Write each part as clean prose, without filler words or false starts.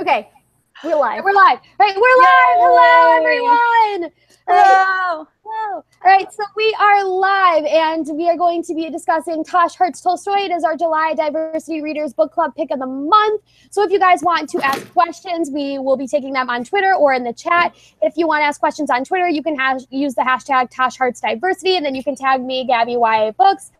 Okay, we're live. We're live. Right, we're live. Hello, everyone. Hello. Hello. All right, so we are live, and we are going to be discussing Tash Tolstoy. It is our July Diversity Readers Book Club pick of the month. So if you guys want to ask questions, we will be taking them on Twitter or in the chat. If you want to ask questions on Twitter, you can use the hashtag TashHeartsDiversity, and then you can tag me, Gabby YA Books.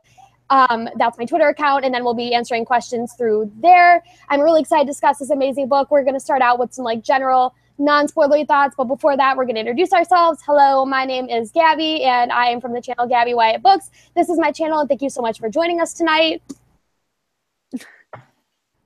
That's my Twitter account, and then we'll be answering questions through there. I'm really excited to discuss this amazing book. We're going to start out with some general non-spoilery thoughts, but before that, we're going to introduce ourselves. Hello, my name is Gabby, and I am from the channel Gabby Wyatt Books. This is my channel, and thank you so much for joining us tonight. If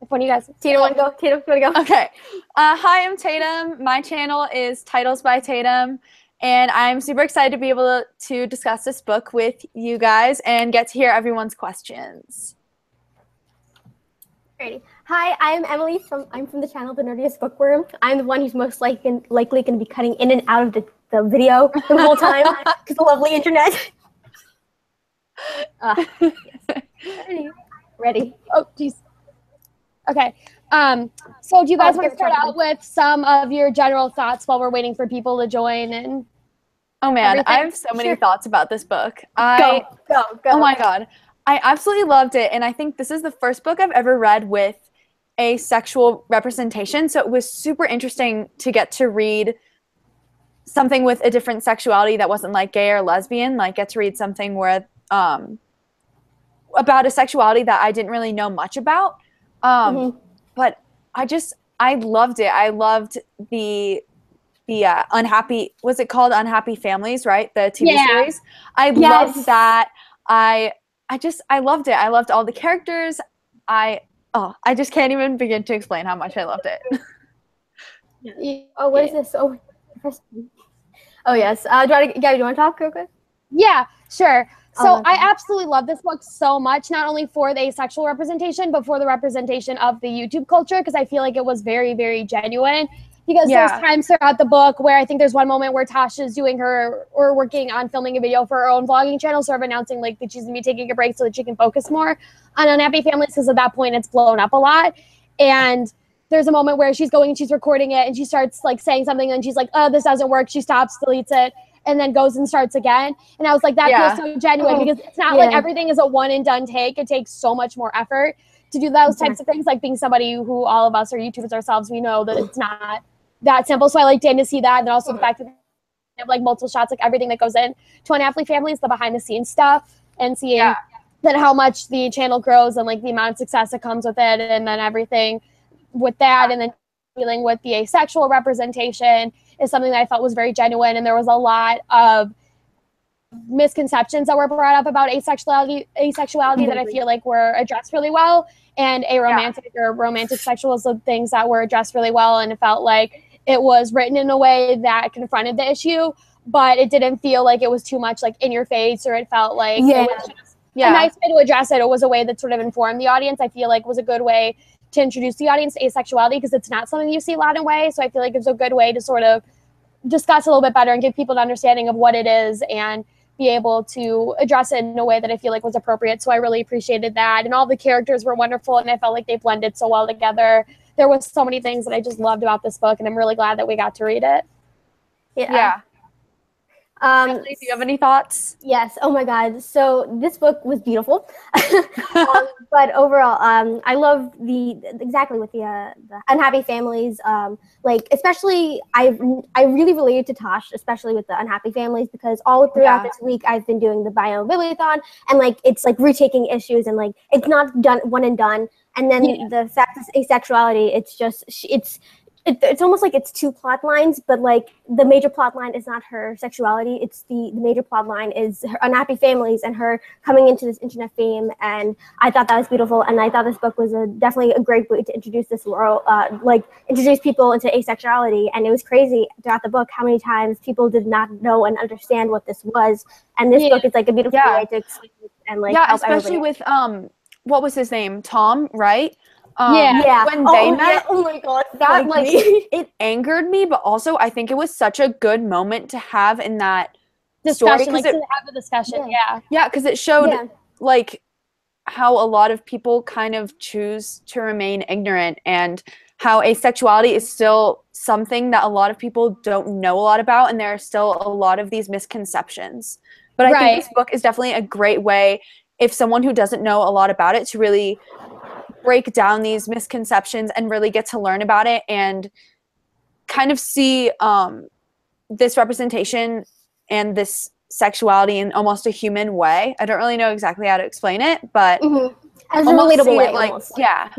one of you guys, Tatum, want to go? Tatum, want to go? Okay. Hi, I'm Tatum. My channel is Titles by Tatum. And I'm super excited to be able to discuss this book with you guys and get to hear everyone's questions. Alrighty. Hi, I'm Emily. I'm from the channel The Nerdiest Bookworm. I'm the one who's most likely going to be cutting in and out of the video the whole time because the lovely internet. yes. Ready. Oh, geez. Okay. So do you guys want to start out with some of your general thoughts while we're waiting for people to join in? Oh man, Everything? I have so many thoughts about this book. Go. Oh my god. I absolutely loved it, and I think this is the first book I've ever read with a sexual representation, so it was super interesting to get to read something with a different sexuality that wasn't like gay or lesbian, get to read something where about a sexuality that I didn't really know much about. But I loved it. I loved the Unhappy, was it called Unhappy Families, right? The TV series. I loved that. I loved it. I loved all the characters. I just can't even begin to explain how much I loved it. Oh, what is this? Oh yes. Gabby, do you want to talk real quick? Yeah, sure. So I absolutely love this book so much, not only for the asexual representation, but for the representation of the YouTube culture, because I feel like it was very, very genuine. Because there's times throughout the book where I think there's one moment where Tash is doing working on filming a video for her own vlogging channel, sort of announcing that she's going to be taking a break so that she can focus more on Unhappy Families, because at that point it's blown up a lot. And there's a moment where she's recording it, and she starts saying something, and she's like, oh, this doesn't work. She stops, deletes it, and then goes and starts again. And I was like, that feels so genuine, because it's not like everything is a one and done take. It takes so much more effort to do those types of things. Like being somebody who all of us are YouTubers ourselves, we know that it's not that simple. So I liked to see that. And then also the fact that they have multiple shots, everything that goes in to Unhappy Families, the behind the scenes stuff, and seeing that how much the channel grows and the amount of success that comes with it, and then everything with that, and then dealing with the asexual representation is something that I felt was very genuine. And there was a lot of misconceptions that were brought up about asexuality that I feel were addressed really well, and romantic sexual was the things that were addressed really well, and it felt like it was written in a way that confronted the issue, but it didn't feel like it was too much in your face, or it felt like it was just a nice way to address it. It was a way that sort of informed the audience. I feel like was a good way to introduce the audience to asexuality, because it's not something you see a lot in way. So I feel like it's a good way to sort of discuss a little bit better and give people an understanding of what it is, and be able to address it in a way that I feel was appropriate. So I really appreciated that. And all the characters were wonderful, and I felt like they blended so well together. There was so many things that I just loved about this book, and I'm really glad that we got to read it. Emily, do you have any thoughts? Yes. Oh my God. So this book was beautiful, but overall, I love exactly with the Unhappy Families. Especially, I really related to Tash, especially with the Unhappy Families, because all throughout this week I've been doing the Bio Bibliothon, and it's retaking issues, and it's not done one and done. And then the fact is asexuality, it's almost like it's two plot lines, but the major plot line is not her sexuality. It's the major plot line is her Unhappy Families and her coming into this internet fame. And I thought that was beautiful. And I thought this book was definitely a great way to introduce this world, introduce people into asexuality. And it was crazy throughout the book how many times people did not know and understand what this was. And this book is a beautiful way to explain it and help especially everybody. With what was his name? Tom, right? When they met, oh my God, that it angered me, but also I think it was such a good moment to have in that discussion, story, to have a discussion. Because it showed how a lot of people kind of choose to remain ignorant, and how asexuality is still something that a lot of people don't know a lot about, and there are still a lot of these misconceptions. But I think this book is definitely a great way, if someone who doesn't know a lot about it, to really break down these misconceptions and really get to learn about it and kind of see this representation and this sexuality in almost a human way. I don't really know exactly how to explain it, but as a relatable way, like, yeah.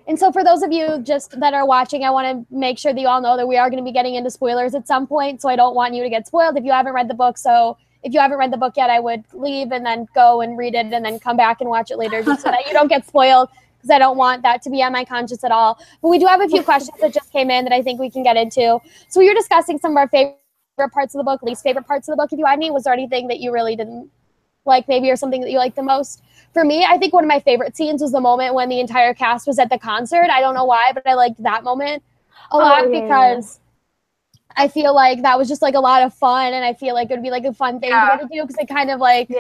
And so for those of you just that are watching, I want to make sure that you all know that we are going to be getting into spoilers at some point. So I don't want you to get spoiled if you haven't read the book. So if you haven't read the book yet, I would leave and then go and read it and then come back and watch it later just so that you don't get spoiled, because I don't want that to be on my conscience at all. But we do have a few questions that just came in that I think we can get into. So we were discussing some of our favorite parts of the book, least favorite parts of the book. If you had any, was there anything that you really didn't like maybe, or something that you liked the most? For me, I think one of my favorite scenes was the moment when the entire cast was at the concert. I don't know why, but I liked that moment a lot because I feel like that was just like a lot of fun, and I feel like it would be like a fun thing to get to do, because it kind of like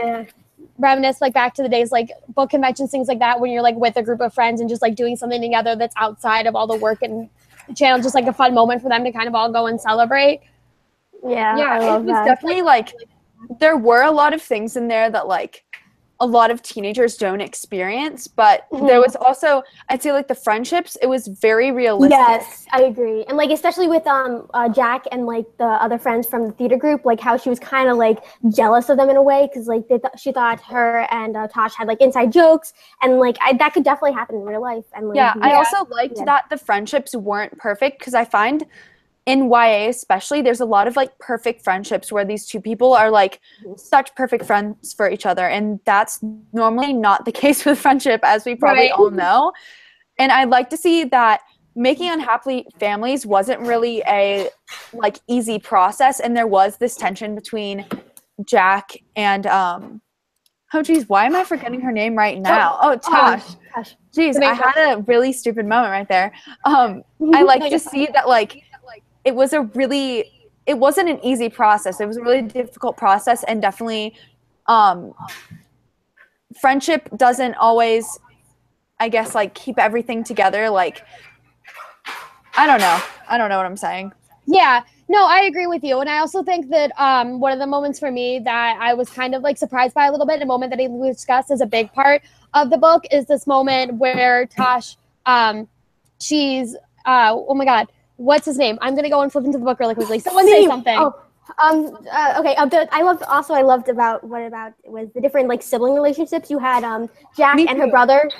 reminisce like back to the days like book conventions, things like that, when you're like with a group of friends and just like doing something together that's outside of all the work and the channel, just like a fun moment for them to kind of all go and celebrate. Yeah, I love it was definitely like there were a lot of things in there that like a lot of teenagers don't experience, but there was also, I'd say, like the friendships, it was very realistic. Yes, I agree. And like especially with Jack and like the other friends from the theater group, like how she was kind of like jealous of them in a way, because like she thought her and Tash had like inside jokes, and like that could definitely happen in real life. And like, I also liked that the friendships weren't perfect, because I find in YA especially, there's a lot of like perfect friendships where these two people are like such perfect friends for each other, and that's normally not the case with friendship, as we probably all know. And I'd like to see that making unhappy families wasn't really a like easy process, and there was this tension between Jack and oh geez, why am I forgetting her name right now? Tash. Jeez, I had a really stupid moment right there. I like to see that like it wasn't an easy process. It was a really difficult process, and definitely friendship doesn't always, I guess, like keep everything together. Like, I don't know what I'm saying. Yeah, no, I agree with you. And I also think that one of the moments for me that I was kind of like surprised by a little bit, a moment that we discussed as a big part of the book, is this moment where Tash, she's, oh my God, what's his name? I'm gonna go and flip into the book really quickly. Someone say something. Okay. I loved about was the different like sibling relationships. You had Jack and her brother.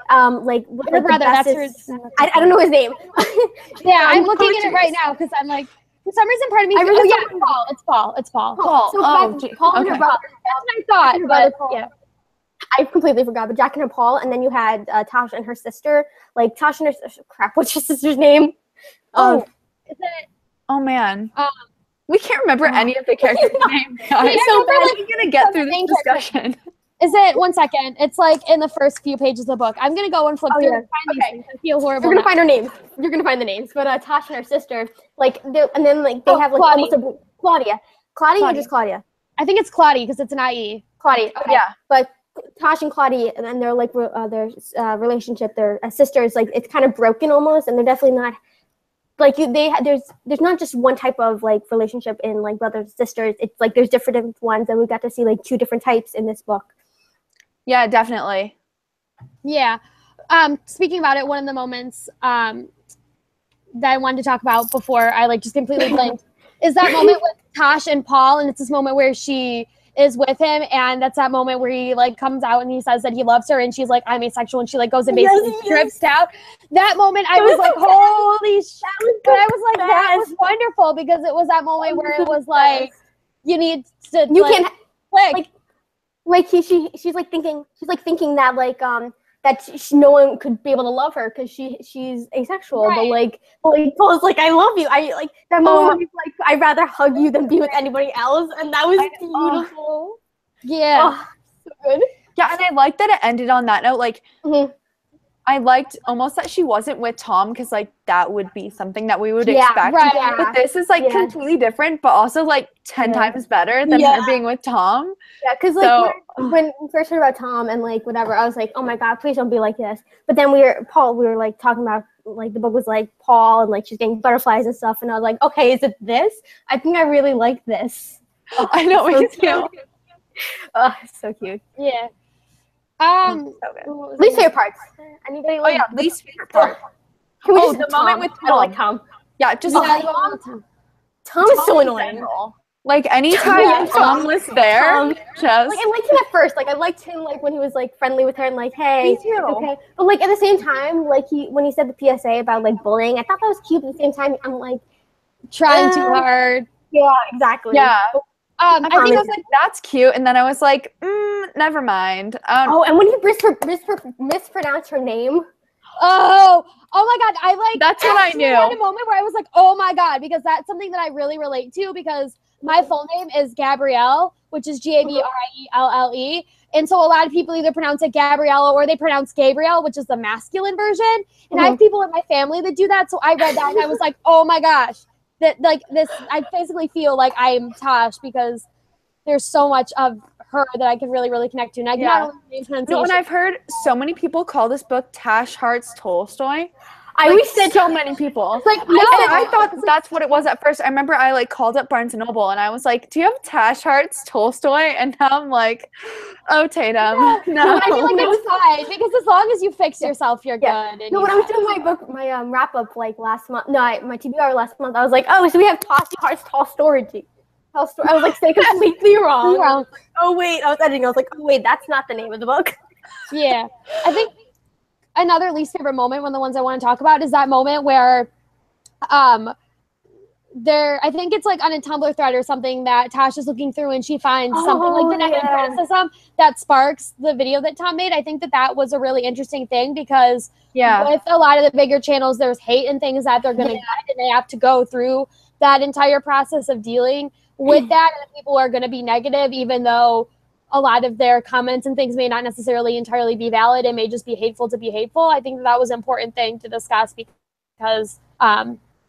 Like her brother. That's her. I don't know his name. Yeah, I'm looking at it right now because I'm like, for some reason, part of me. It's Paul. It's Paul. Paul and her brother. That's what I thought. But yeah. I completely forgot, but Jack and her Paul, and then you had Tash and her sister. Like Tash and her crap. What's your sister's name? Is it? Oh man. We can't remember any of the characters' names. Guys. So we're like gonna get through this discussion. Is it 1 second? It's like in the first few pages of the book. I'm gonna go and flip through and find these things. I feel horrible. You're gonna find her names. You're gonna find the names. But Tash and her sister, like, and then like they have like almost a Claudia. Claudia or just Claudia? I think it's Claudia because it's an IE. Claudia. Okay. Yeah. But Tash and Claudia, and then they're like their relationship, their sisters, like it's kind of broken almost, and they're definitely not. Like there's not just one type of like relationship in like brothers and sisters. It's like there's different ones, and we got to see like 2 different types in this book. Yeah, definitely. Yeah. Speaking about it, one of the moments that I wanted to talk about before I like just completely blanked is that moment with Tash and Paul, and it's this moment where she is with him, and that's that moment where he like comes out and he says that he loves her, and she's like, I'm asexual, and she like goes and basically strips out. That moment I was like, holy shit. But I was like, that was wonderful, because it was that moment where it was like, you need to can't like she's like thinking that like that no one could be able to love her because she's asexual, but like Paul's like, I love you. I like that moment. He's like, I'd rather hug you than be with anybody else, and that was beautiful. Yeah, so good. Yeah, and I liked that it ended on that note. Like, I liked almost that she wasn't with Tom, because like that would be something that we would expect. Right. Yeah. But this is like completely different, but also like 10 times better than her being with Tom. Yeah, because like when we first heard about Tom and like whatever, I was like, oh my God, please don't be like this. But then we were like talking about like the book was like Paul and like she's getting butterflies and stuff, and I was like, okay, is it this? I think I really like this. Oh, I know what you do. Oh, it's so cute. Yeah. So least favorite parts. Anybody like? Oh yeah, least favorite part. Can we Oh, just the Tom? moment with Tom. I don't like Tom. Yeah, just Tom is so annoying. Like anytime Tom was there, Like I liked him at first. Like I liked him like when he was like friendly with her and like, hey, Me too. okay. But like at the same time, like when he said the PSA about like bullying, I thought that was cute. But at the same time, I'm like trying too hard. Yeah, exactly. Yeah. I think I was like, that's cute, and then I was like, never mind. Oh, and when he mispronounced her name. Oh my God! I like. That's what I knew. I had a moment where I was like, oh my God, because that's something that I really relate to. Because my full name is Gabrielle, which is Gabrielle, and so a lot of people either pronounce it Gabriella or they pronounce Gabriel, which is the masculine version. And I have people in my family that do that. So I read that and I was like, oh my gosh. That like this, I basically feel like I'm Tash because there's so much of her that I can really, really connect to. And I can not only pronunciation. And I've heard so many people call this book Tash Hearts Tolstoy. I always said so many people. It's like I thought that's what it was at first. I remember I like called up Barnes and Noble and I was like, "Do you have Tash Hearts Tolstoy?" And now I'm like, "Oh, Tatum, no." I feel like it's fine because as long as you fix yourself, you're good. And no, when I was doing my wrap up like last month, my TBR last month, I was like, "Oh, so we have Tash Hearts Tolstoy." I was like, saying completely wrong. Oh wait, I was editing. I was like, "Oh wait, that's not the name of the book." Yeah, I think. Another least favorite moment, one of the ones I want to talk about, is that moment where I think it's like on a Tumblr thread or something that Tash is looking through and she finds something like the negative criticism that sparks the video that Tom made. I think that was a really interesting thing because with a lot of the bigger channels, there's hate and things that they're going to get and they have to go through that entire process of dealing with that, and people are going to be negative even though a lot of their comments and things may not necessarily entirely be valid. It may just be hateful to be hateful. I think that was an important thing to discuss because you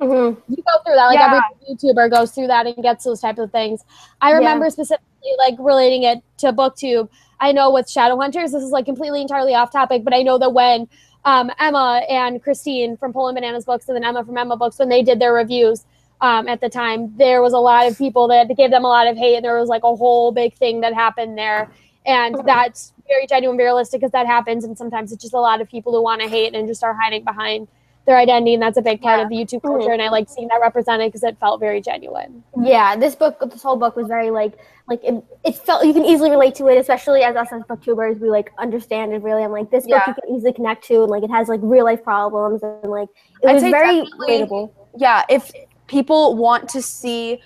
go through that. Like every YouTuber goes through that and gets those types of things. I remember specifically like relating it to BookTube. I know with Shadowhunters, this is like completely entirely off topic, but I know that when Emma and Christine from Poland Bananas Books and then Emma from Emma Books, when they did their reviews, at the time, there was a lot of people that gave them a lot of hate, and there was like a whole big thing that happened there. And that's very genuine, very realistic because that happens. And sometimes it's just a lot of people who want to hate and just are hiding behind their identity. And that's a big part of the YouTube culture. And I like seeing that represented because it felt very genuine. Yeah, this whole book was very like it felt you can easily relate to it, especially as us as booktubers, we like understand it really. I'm like, this book you can easily connect to, and like it has like real life problems, and like it was very relatable. Yeah, if people want to see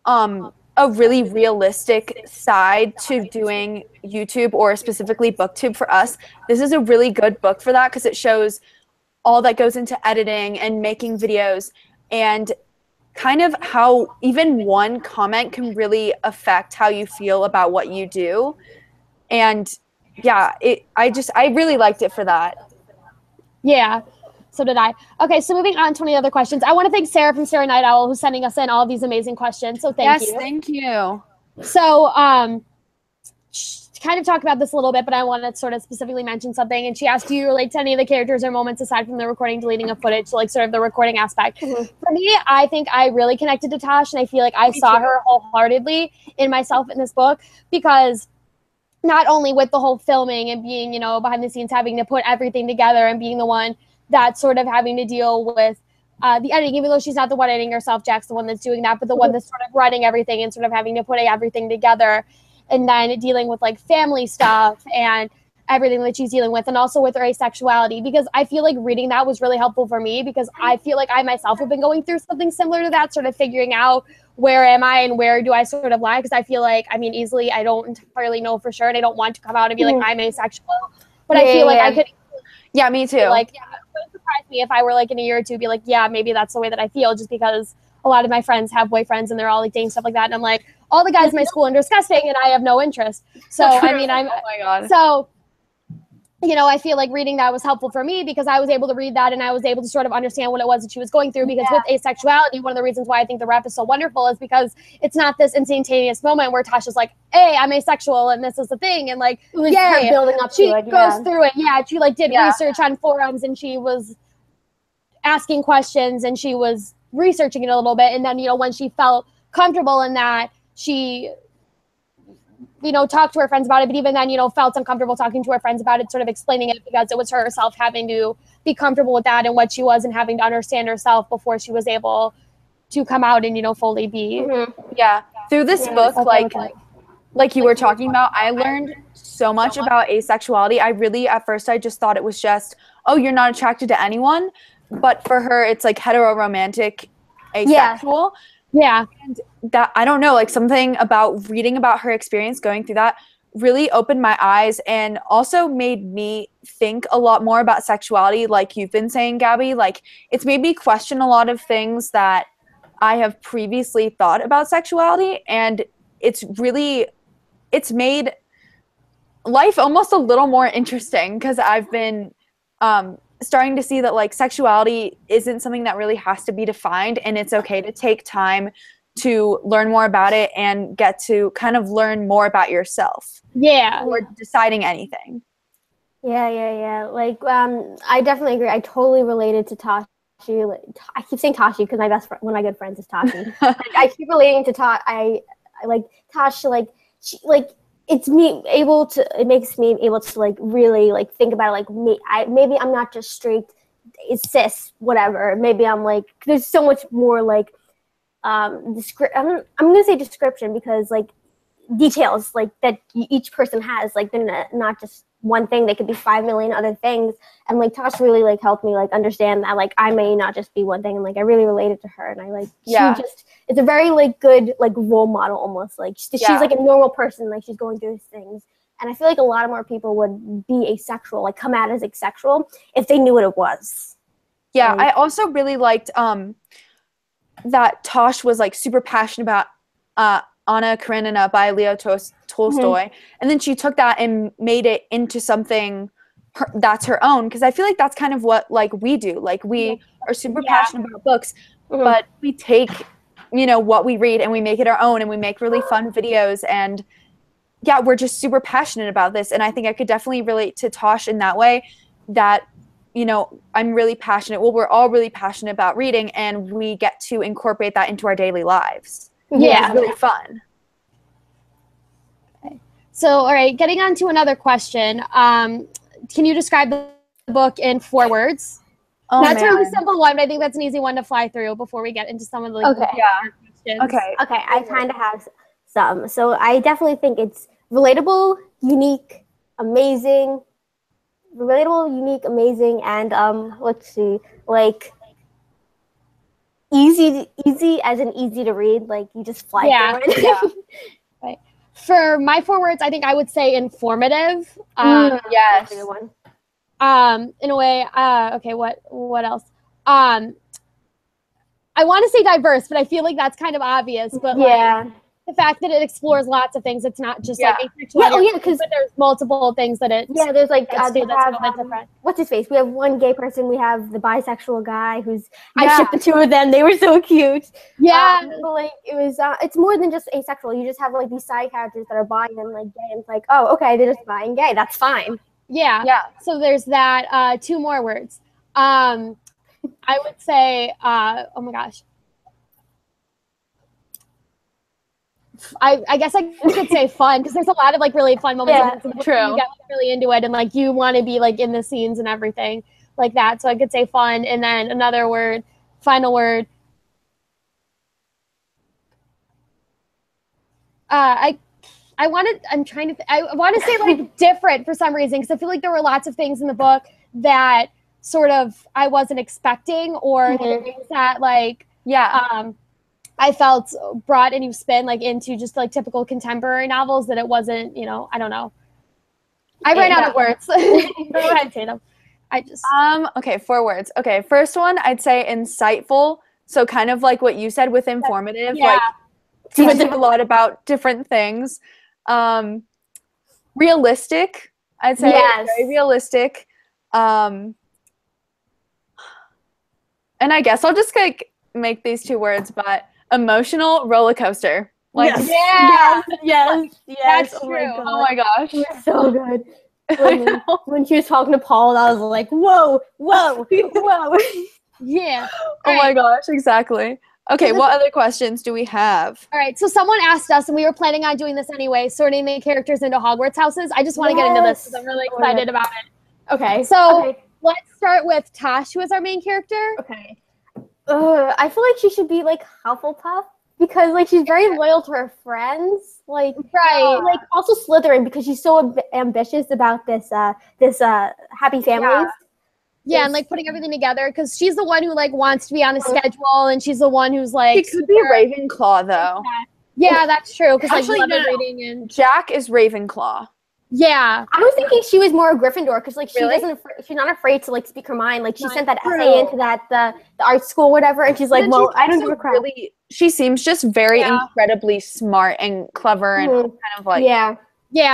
a really realistic side to doing YouTube or specifically BookTube for us, this is a really good book for that because it shows all that goes into editing and making videos and kind of how even one comment can really affect how you feel about what you do. And yeah, I really liked it for that. Yeah. So did I. Okay, so moving on to any other questions. I want to thank Sarah from Sarah Night Owl who's sending us in all of these amazing questions. So thank you. Yes, thank you. So kind of talk about this a little bit, but I want to sort of specifically mention something. And she asked, do you relate to any of the characters or moments aside from the recording, deleting of footage, so like sort of the recording aspect? For me, I think I really connected to Tash, and I feel like I saw her wholeheartedly in myself in this book because not only with the whole filming and being, you know, behind the scenes, having to put everything together and being the one that's sort of having to deal with the editing, even though she's not the one editing herself, Jack's the one that's doing that, but the one that's sort of running everything and sort of having to put everything together, and then dealing with like family stuff and everything that she's dealing with, and also with her asexuality, because I feel like reading that was really helpful for me because I feel like I myself have been going through something similar to that, sort of figuring out where am I and where do I sort of lie, because I feel like, I mean, easily I don't entirely know for sure, and I don't want to come out and be like I'm asexual, but I feel like I could. Yeah, me too. Like, it wouldn't surprise me if I were like in a year or two, be like, yeah, maybe that's the way that I feel, just because a lot of my friends have boyfriends and they're all like dating, stuff like that. And I'm like, all the guys in my school are disgusting and I have no interest. So, I mean, oh my God. So, you know, I feel like reading that was helpful for me because I was able to read that and I was able to sort of understand what it was that she was going through, because with asexuality, one of the reasons why I think the rep is so wonderful is because it's not this instantaneous moment where Tasha's like, hey, I'm asexual and this is the thing. And like, building up she to it, goes through it. Yeah. She like did research on forums and she was asking questions and she was researching it a little bit. And then, when she felt comfortable in that, she, talked to her friends about it, but even then, felt uncomfortable talking to her friends about it, sort of explaining it because it was herself having to be comfortable with that and what she was and having to understand herself before she was able to come out and, fully be. Yeah. Through this book, like you were talking about, I learned so much about asexuality. At first, I just thought it was just, oh, you're not attracted to anyone. But for her, it's like hetero-romantic asexual. Yeah. And that, I don't know, like something about reading about her experience going through that really opened my eyes and also made me think a lot more about sexuality. Like you've been saying, Gabby, like it's made me question a lot of things that I have previously thought about sexuality. And it's made life almost a little more interesting because I've been starting to see that like sexuality isn't something that really has to be defined, and it's okay to take time to learn more about it and get to kind of learn more about yourself. Yeah. Or deciding anything. Yeah. Like, I definitely agree. I totally related to Tashi. I keep saying Tashi because my best friend, one of my good friends, is Tashi. I keep relating to Tash. I like Tash. Like she, like it makes me able to like really like think about it. Like maybe I'm not just straight, it's cis, whatever. Maybe I'm like, there's so much more like I'm gonna say description because like details like that each person has, like they're not just one thing, they could be 5 million other things. And like Tash really like helped me like understand that like I may not just be one thing, and like I really related to her, and I like she just it's a very like good like role model almost, like she's like a normal person, like she's going through things. And I feel like a lot of more people would be asexual, like come out as asexual if they knew what it was. Yeah, I also really liked that Tash was like super passionate about Anna Karenina by Leo Tolstoy, and then she took that and made it into something that's her own, because I feel like that's kind of what like we do, like we are super passionate about books, but we take what we read and we make it our own, and we make really fun videos, and we're just super passionate about this. And I think I could definitely relate to Tosh in that way, that I'm really passionate. Well, we're all really passionate about reading, and we get to incorporate that into our daily lives. Yeah. It's really fun. Okay. So, all right, getting on to another question. Can you describe the book in 4 words? Oh, that's a really simple one, but I think that's an easy one to fly through before we get into some of the questions. Okay, I kind of have some. So I definitely think it's relatable, unique, amazing, and let's see, like easy as in easy to read, like you just fly through it. Yeah. Right. For my 4 words, I think I would say informative. Yes, that's a good one. In a way, okay, what else? I want to say diverse, but I feel like that's kind of obvious. But like the fact that it explores lots of things, it's not just like asexuality. Because there's multiple things that it. Yeah, there's like that's different. What's his face? We have one gay person. We have the bisexual guy who's I shipped the 2 of them. They were so cute. Yeah, but like it was. It's more than just asexual. You just have like these side characters that are bi and like gay, and it's like, oh, okay, they're just bi and gay. That's fine. Yeah. So there's that. 2 more words. I would say, oh my gosh. I guess I could say fun, because there's a lot of like really fun moments. Yeah, true. You get really into it, and like you want to be like in the scenes and everything like that. So I could say fun, and then another word, final word. I want to say like different for some reason, because I feel like there were lots of things in the book that sort of I wasn't expecting, or things that like I felt brought a new spin like into just like typical contemporary novels, that it wasn't, I don't know. I ran out of words. Go ahead, Tatum. Okay, 4 words. Okay, first one, I'd say insightful. So kind of like what you said with informative, like teaches a lot about different things. Realistic, I'd say very realistic. And I guess I'll just like make these 2 words, but emotional roller coaster. Like Yes. That's oh true. Oh my gosh. It was so good. When she was talking to Paul, I was like, whoa. Yeah. Oh my gosh, exactly. Okay, what other questions do we have? All right, so someone asked us, and we were planning on doing this anyway, sorting the characters into Hogwarts houses. I just want to get into this because I'm really excited about it. Okay. So let's start with Tash, who is our main character. Okay. I feel like she should be like Hufflepuff because like she's very loyal to her friends. Like like also Slytherin because she's so ambitious about this happy families. Yeah, and like putting everything together because she's the one who like wants to be on a schedule, and she's the one who's like. She could be Ravenclaw though. Yeah, that's true. Because actually, reading and Jack is Ravenclaw. Yeah, I was thinking she was more Gryffindor because like she's not afraid to like speak her mind. Like she sent that essay into the art school, whatever, and she's like, well, I don't give a crap. She seems just very incredibly smart and clever and kind of like Yeah,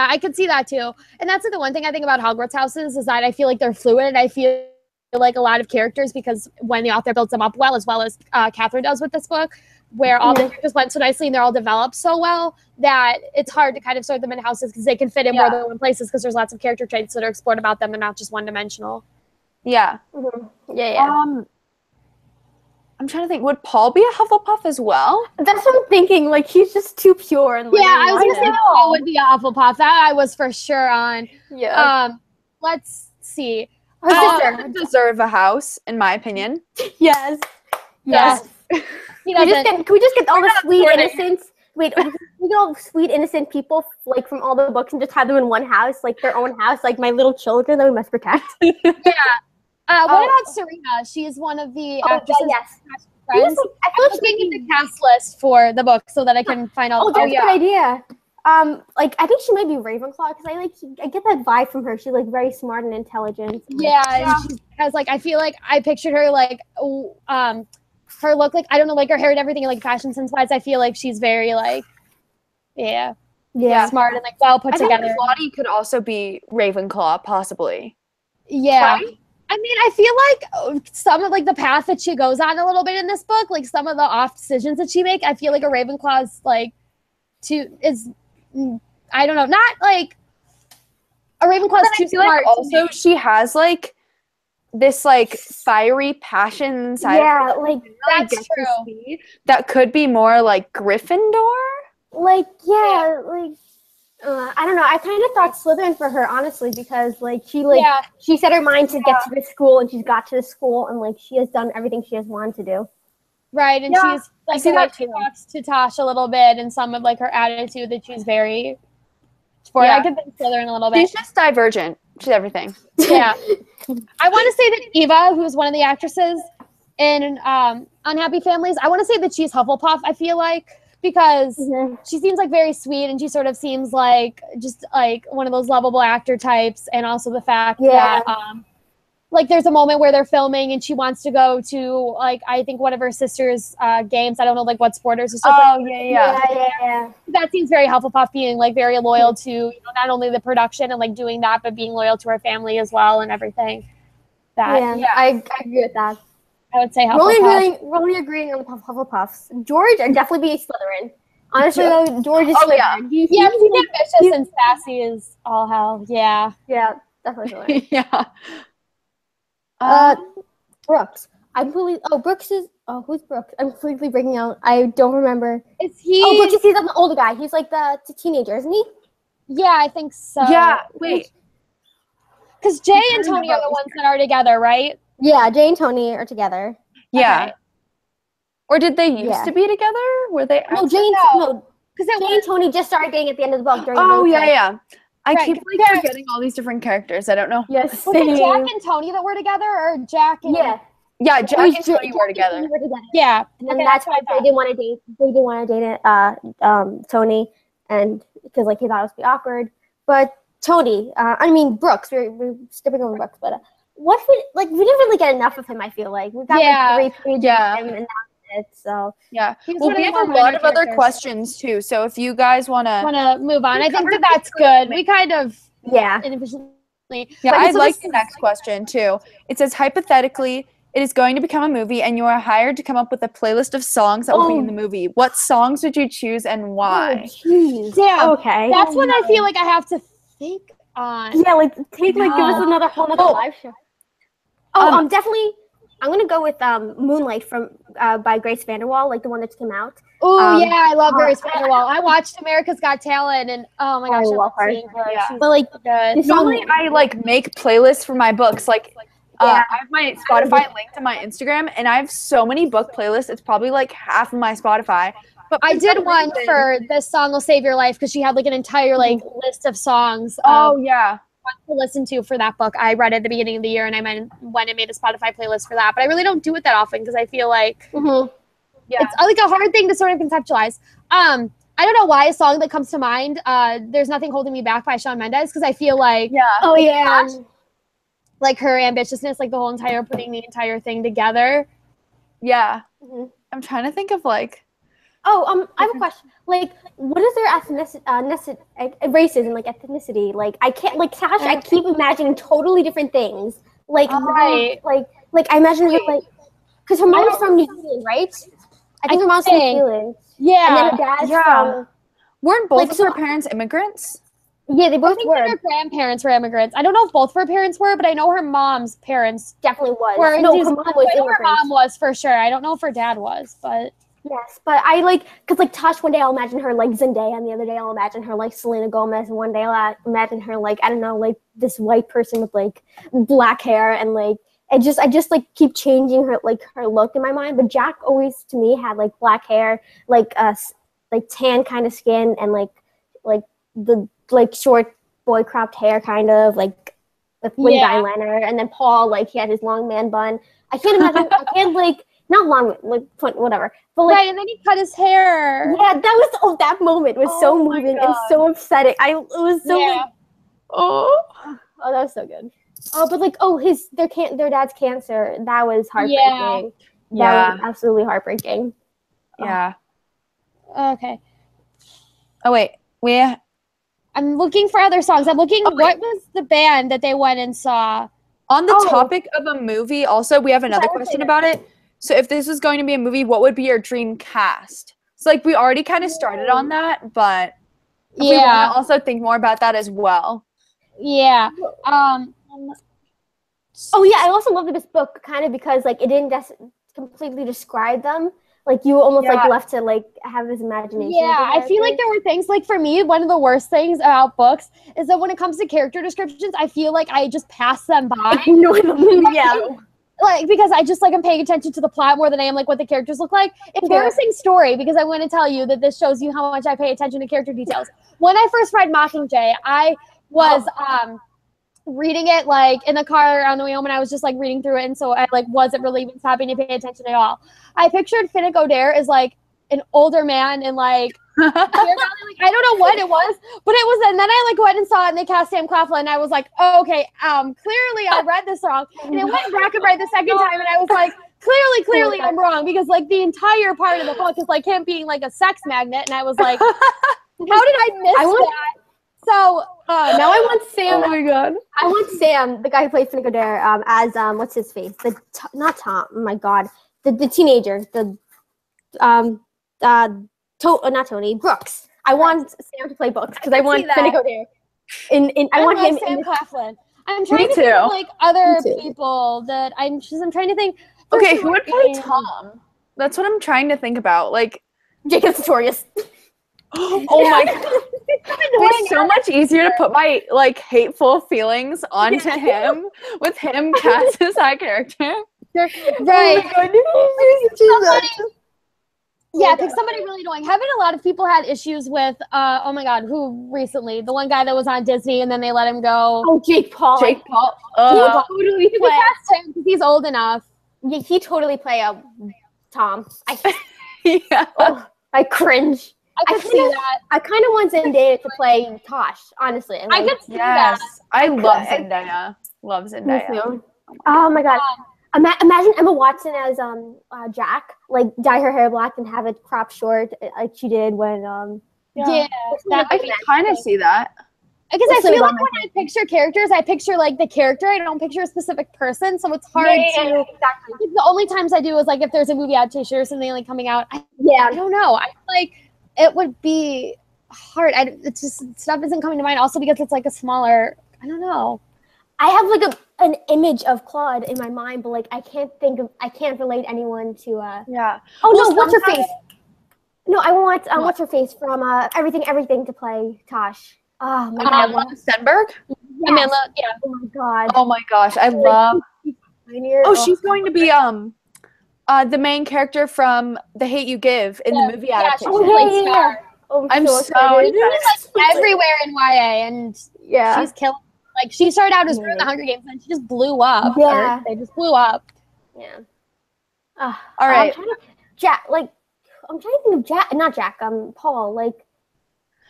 I could see that too. And that's the one thing I think about Hogwarts houses is that I feel like they're fluid. I feel like a lot of characters, because when the author builds them up well as Catherine does with this book, where all the characters went so nicely and they're all developed so well that it's hard to kind of sort them in houses because they can fit in more than one places because there's lots of character traits that are explored about them and not just one-dimensional. Yeah. I'm trying to think, would Paul be a Hufflepuff as well? That's what I'm thinking. Like, he's just too pure. And I was going to say Paul would be a Hufflepuff. That I was for sure on. Yeah. Let's see. Her deserve a house, in my opinion. Yes. He doesn't. Can we just get all the sweet innocents? Wait, we get all the sweet innocent people like from all the books and just have them in one house, like their own house, like my little children that we must protect. What about Serena? She's one of the actresses. Friends. I feel like she can the cast list for the book so that I can find out. Oh, that's a good idea. Like I think she might be Ravenclaw because I get that vibe from her. She's like very smart and intelligent. And she has like I feel like I pictured her like her look like I don't know like her hair and everything like fashion sense wise. I feel like she's very like smart and like well put together. Think Lottie could also be Ravenclaw, possibly. Yeah. Right? I mean, I feel like some of like the path that she goes on a little bit in this book, like some of the off decisions that she make, I feel like a Ravenclaw is like I don't know, not like a Ravenclaw is too smart. Like also, she has like this like fiery passion inside. Yeah, like that's true. That could be more like Gryffindor. Like I don't know. I kind of thought Slytherin for her, honestly, because like she set her mind to get to this school, and she's got to the school, and like she has done everything she has wanted to do. Right, and she's like the way she talks to Tash a little bit, and some of like her attitude that she's very. I could think Slytherin a little bit. She's just divergent. She's everything. Yeah, I want to say that Eva, who's one of the actresses in Unhappy Families, I want to say that she's Hufflepuff. I feel like. Because she seems like very sweet and she sort of seems like just like one of those lovable actor types, and also the fact that like there's a moment where they're filming and she wants to go to like I think one of her sister's games. I don't know like what sport her sister plays. That seems very Hufflepuff, being like very loyal to not only the production and like doing that, but being loyal to her family as well and everything. I agree with that. I would say Hufflepuff. We're only agreeing on the Hufflepuffs. George would definitely be a Slytherin. Honestly, though, George is Slytherin. He's ambitious and sassy as all hell. Yeah, definitely Slytherin. Brooks. Brooks is. Oh, who's Brooks? I'm completely breaking out. I don't remember. Is he? Oh, Brooks is the older guy. He's like the teenager, isn't he? Yeah, I think so. Yeah. Wait. Because Jay and Tony are the ones that are together, right? Yeah, Jay and Tony are together. Yeah. Okay. Or did they used to be together? Were they? No, Jay and Tony just started dating at the end of the book. I keep forgetting all these different characters. I don't know. Yes. Was it Jack and Tony that were together, or Jack and? Yeah, Jack and Tony were together. Yeah, and that's why they didn't want to date. They didn't want to date Tony, and because like he thought it would be awkward. But Tony, Brooks. We're skipping over Brooks, but. We didn't really get enough of him. I feel like we got like 3 pages of him, and that's it. So we have a lot of other questions too. So if you guys want to move on, I think that's good. We kind of inefficiently. Yeah, I like the next question too. It says hypothetically, it is going to become a movie, and you are hired to come up with a playlist of songs that will be in the movie. What songs would you choose and why? Okay, that's when I feel like I have to think on. Yeah, give us another whole other live show. Definitely. I'm gonna go with Moonlight from by Grace VanderWaal, like the one that just came out. Oh yeah, I love Grace VanderWaal. I watched America's Got Talent, and oh my gosh, I love her. Yeah. She's but like good. Normally, I like make playlists for my books. Like, I have my Spotify linked to my Instagram, and I have so many book playlists. It's probably like half of my Spotify. But I did one for This Song Will Save Your Life because she had like an entire like list of songs. Oh yeah. To listen to for that book. I read it at the beginning of the year, and I went and made a Spotify playlist for that. But I really don't do it that often because I feel like it's like a hard thing to sort of conceptualize. I don't know why a song that comes to mind, There's Nothing Holding Me Back by Shawn Mendes, because I feel like like her ambitiousness, like the whole entire putting the entire thing together. Yeah. I'm trying to think of like I have a question. Like, what is their racism, like ethnicity? Like, I can't, like, Tash, I keep imagining totally different things. Like, like I imagine her, like, because her mom's from New Zealand, right? I think her mom's from New Zealand. Yeah. And then her dad's from... Weren't both of her parents immigrants? Yeah, they both were. Her grandparents were immigrants. I don't know if both of her parents were, but I know her mom's parents definitely was. Her mom was immigrant. Her mom was for sure. I don't know if her dad was, but... Yes, but I like, because like Tash, one day I'll imagine her like Zendaya, and the other day I'll imagine her like Selena Gomez, and one day I'll imagine her like, I don't know, like this white person with like black hair, and like, I just like keep changing her, like her look in my mind. But Jack always to me had like black hair, like tan kind of skin, and like the like short boy cropped hair kind of like with winged eyeliner. And then Paul, like he had his long man bun. I can't imagine, I can't like, not long, like whatever. But like, and then he cut his hair. Yeah, that moment was so moving and so upsetting. It was so like, that was so good. But like, their dad's cancer. That was heartbreaking. That was absolutely heartbreaking. Yeah. Okay. Oh wait, I'm looking for other songs. I'm looking. What was the band that they went and saw? On the topic of a movie, also, we have another question about it. So if this was going to be a movie, what would be your dream cast? So like we already kind of started on that, but we want to also think more about that as well. Yeah. I also love this book kind of because like it didn't completely describe them. Like you were almost like left to like have this imagination. Yeah, I feel like there were things like for me, one of the worst things about books is that when it comes to character descriptions, I feel like I just pass them by. Like, because I just, like, I'm paying attention to the plot more than I am, like, what the characters look like. Embarrassing story, because I want to tell you that this shows you how much I pay attention to character details. When I first read Mockingjay, I was reading it, like, in the car on the way home, and I was just, like, reading through it, and so I, like, wasn't really even stopping to pay attention at all. I pictured Finnick Odair as, like, an older man and, like, I don't know what it was, but it was, and then I like went and saw it and they cast Sam Claflin and I was like, oh, okay, clearly I read this wrong. And it went back and read the second time and I was like, clearly I'm wrong because like the entire part of the book is like him being like a sex magnet and I was like, how did I miss that? So now I want Sam. Oh my god. I want Sam, the guy who plays Finnick Odair, as what's his face? Not Tom. Oh my god, the teenager. Not Tony, Brooks. I want Sam to play Brooks because I want Finnick Odair. I want him. Sam Claflin. I'm trying to think of like other people that I'm trying to think. Okay, who would play Tom? That's what I'm trying to think about. Like Jacob Sartorius. Oh my god. It's so much easier to put my like hateful feelings onto him with him cast as that character. Right. Yeah, pick somebody really annoying. Haven't a lot of people had issues with, oh my god, who recently? The one guy that was on Disney and then they let him go. Oh, Jake Paul. He totally cast him because he's old enough. Yeah, he totally play Tom. Yeah. I cringe. I could see that. I kind of want Zendaya to play Tosh, honestly. And, like, I could see that. I love Zendaya. Love Zendaya. Oh my god. Imagine Emma Watson as Jack, like dye her hair black and have it cropped short, like she did when I can kind of see that. Because I feel like when I picture characters, I picture like the character. I don't picture a specific person, so it's hard to. Exactly. The only times I do is like if there's a movie adaptation or something like coming out. I don't know. I feel like it would be hard. It's just stuff isn't coming to mind. Also because it's like a smaller. I don't know. I have like an image of Claude in my mind, but like I can't relate anyone to. Yeah. Oh no, what's her face? No, I want what's her face from Everything to play Tosh. Oh my god, Stenberg? Yes. Amanda, yeah. Oh my god. Oh my gosh, I love. Oh, she's going to be the main character from The Hate You Give in the movie adaptation. Yeah. Oh, I'm so excited. She's like everywhere in YA, and she's killing. Like she started out as one of the Hunger Games, and she just blew up. Yeah, they just blew up. Yeah. All right. I'm trying to think of Jack, not Jack. Paul. Like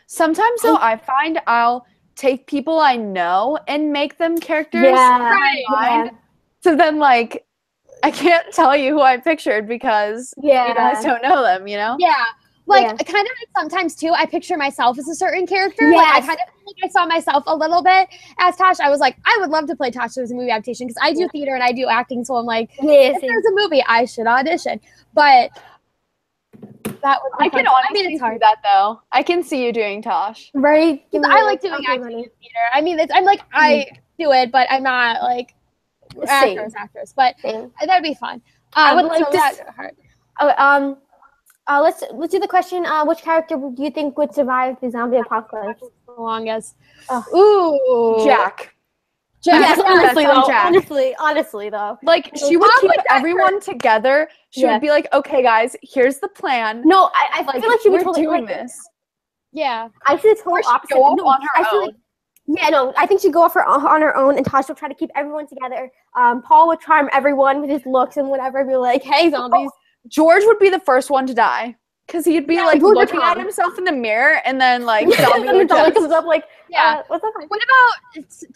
sometimes though, I find I'll take people I know and make them characters. Yeah. So then, like, I can't tell you who I pictured because you guys don't know them. You know? Yeah. Like kind of like sometimes too, I picture myself as a certain character. Yes. Like I kind of feel like I saw myself a little bit as Tash. I was like, I would love to play Tash as a movie adaptation because I do theater and I do acting. So I'm like, if there's a movie, I should audition. But that would be fun. I mean, it's hard that though. I can see you doing Tosh. Right? I like doing acting in theater. I mean, I'm like I do it, but I'm not like actors. But that'd be fun. I would like to. Let's do the question. Which character do you think would survive the zombie apocalypse the longest? Ooh, Jack. Yes, honestly though. Like she would keep everyone together. She would be like, "Okay, guys, here's the plan." No, I feel like she would totally doing this. Yeah, I see the total opposite. Go off on her own. Yeah, no, I think she'd go off on her own, and Tash would try to keep everyone together. Paul would charm everyone with his looks and whatever, be like, "Hey, zombies." George would be the first one to die because he'd be like looking at himself in the mirror, and then like zombie would just comes up like, what's up? What about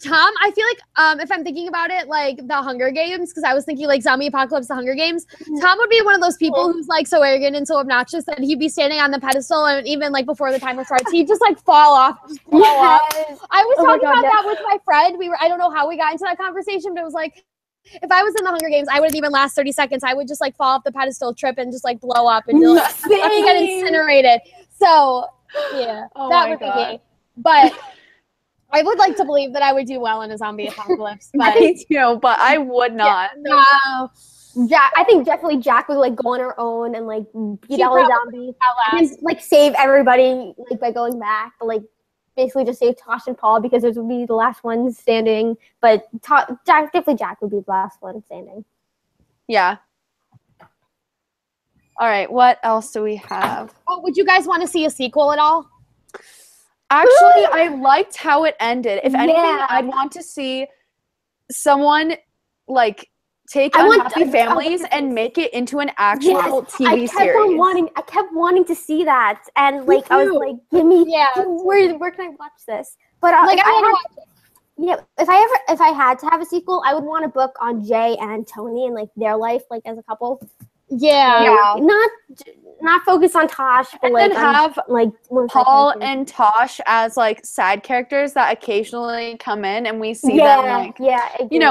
Tom? I feel like if I'm thinking about it, like the Hunger Games, because I was thinking like zombie apocalypse, the Hunger Games. Tom would be one of those people who's like so arrogant and so obnoxious that he'd be standing on the pedestal, and even like before the timer starts, he'd just like fall off, just blow up. I was talking about that with my friend. I don't know how we got into that conversation, but it was like, if I was in the Hunger Games, I wouldn't even last 30 seconds. I would just like fall off the pedestal, trip, and just like blow up and just get incinerated. So yeah, that would be me. But I would like to believe that I would do well in a zombie apocalypse. But me too, but I would not. No. Jack, I think definitely Jack would like go on her own and like beat all the zombies and like save everybody like by going back, but like basically just save Tosh and Paul because those would be the last ones standing. But Jack would be the last one standing. Yeah. All right. What else do we have? Oh, would you guys want to see a sequel at all? Actually, I liked how it ended. If anything, I'd want to see someone like take Unhappy Families and make it into an actual TV series. I kept wanting to see that, and like I was like, "Give me, where can I watch this?" But like, if I had to have a sequel, I would want a book on Jay and Tony and like their life, like as a couple. Yeah. Not focus on Tosh, but and like then have like Paul and Tosh as like side characters that occasionally come in, and we see them like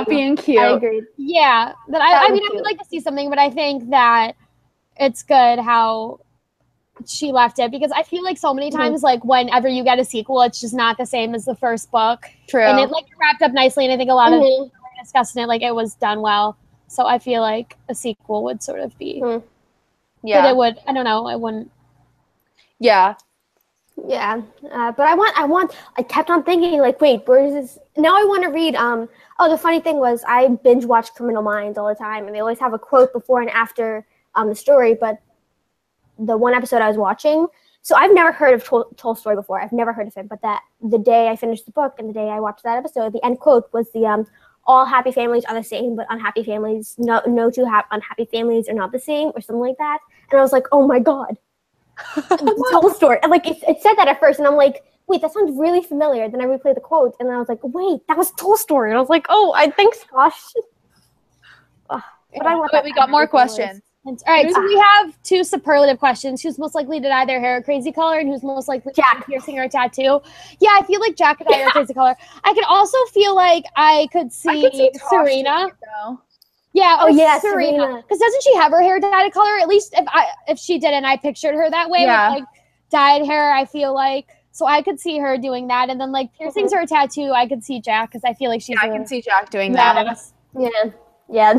being cute. I agree. Yeah, I mean, I would like to see something, but I think that it's good how she left it because I feel like so many times, like whenever you get a sequel, it's just not the same as the first book. True. And it like wrapped up nicely, and I think a lot of people were discussing it, like it was done well. So I feel like a sequel would sort of be. Yeah. But it would. I don't know. I wouldn't. Yeah. Yeah. But I kept on thinking like, wait, where is this? Now I want to read. The funny thing was I binge watch Criminal Minds all the time, and they always have a quote before and after the story. But the one episode I was watching, so I've never heard of Tolstoy before. I've never heard of him. But the day I finished the book and the day I watched that episode, the end quote was the all happy families are the same, but unhappy families, no two unhappy families are not the same, or something like that. And I was like, oh my god, Tolstoy. And like it said that at first, and I'm like, wait, that sounds really familiar. Then I replayed the quote, and I was like, wait, that was Tolstoy. And I was like, oh, I think Tosh. But we got more questions. All right, so we have two superlative questions. Who's most likely to dye their hair a crazy color, and who's most likely to have a piercing or a tattoo? Yeah, I feel like Jack could dye her a crazy color. I could also feel like I could see Serena. Yeah. Serena. Because doesn't she have her hair dyed a color? At least if she didn't, I pictured her that way with like dyed hair. I feel like So I could see her doing that. And then like piercings or a tattoo, I could see Jack because I feel like she's I can see Jack doing that. Yeah.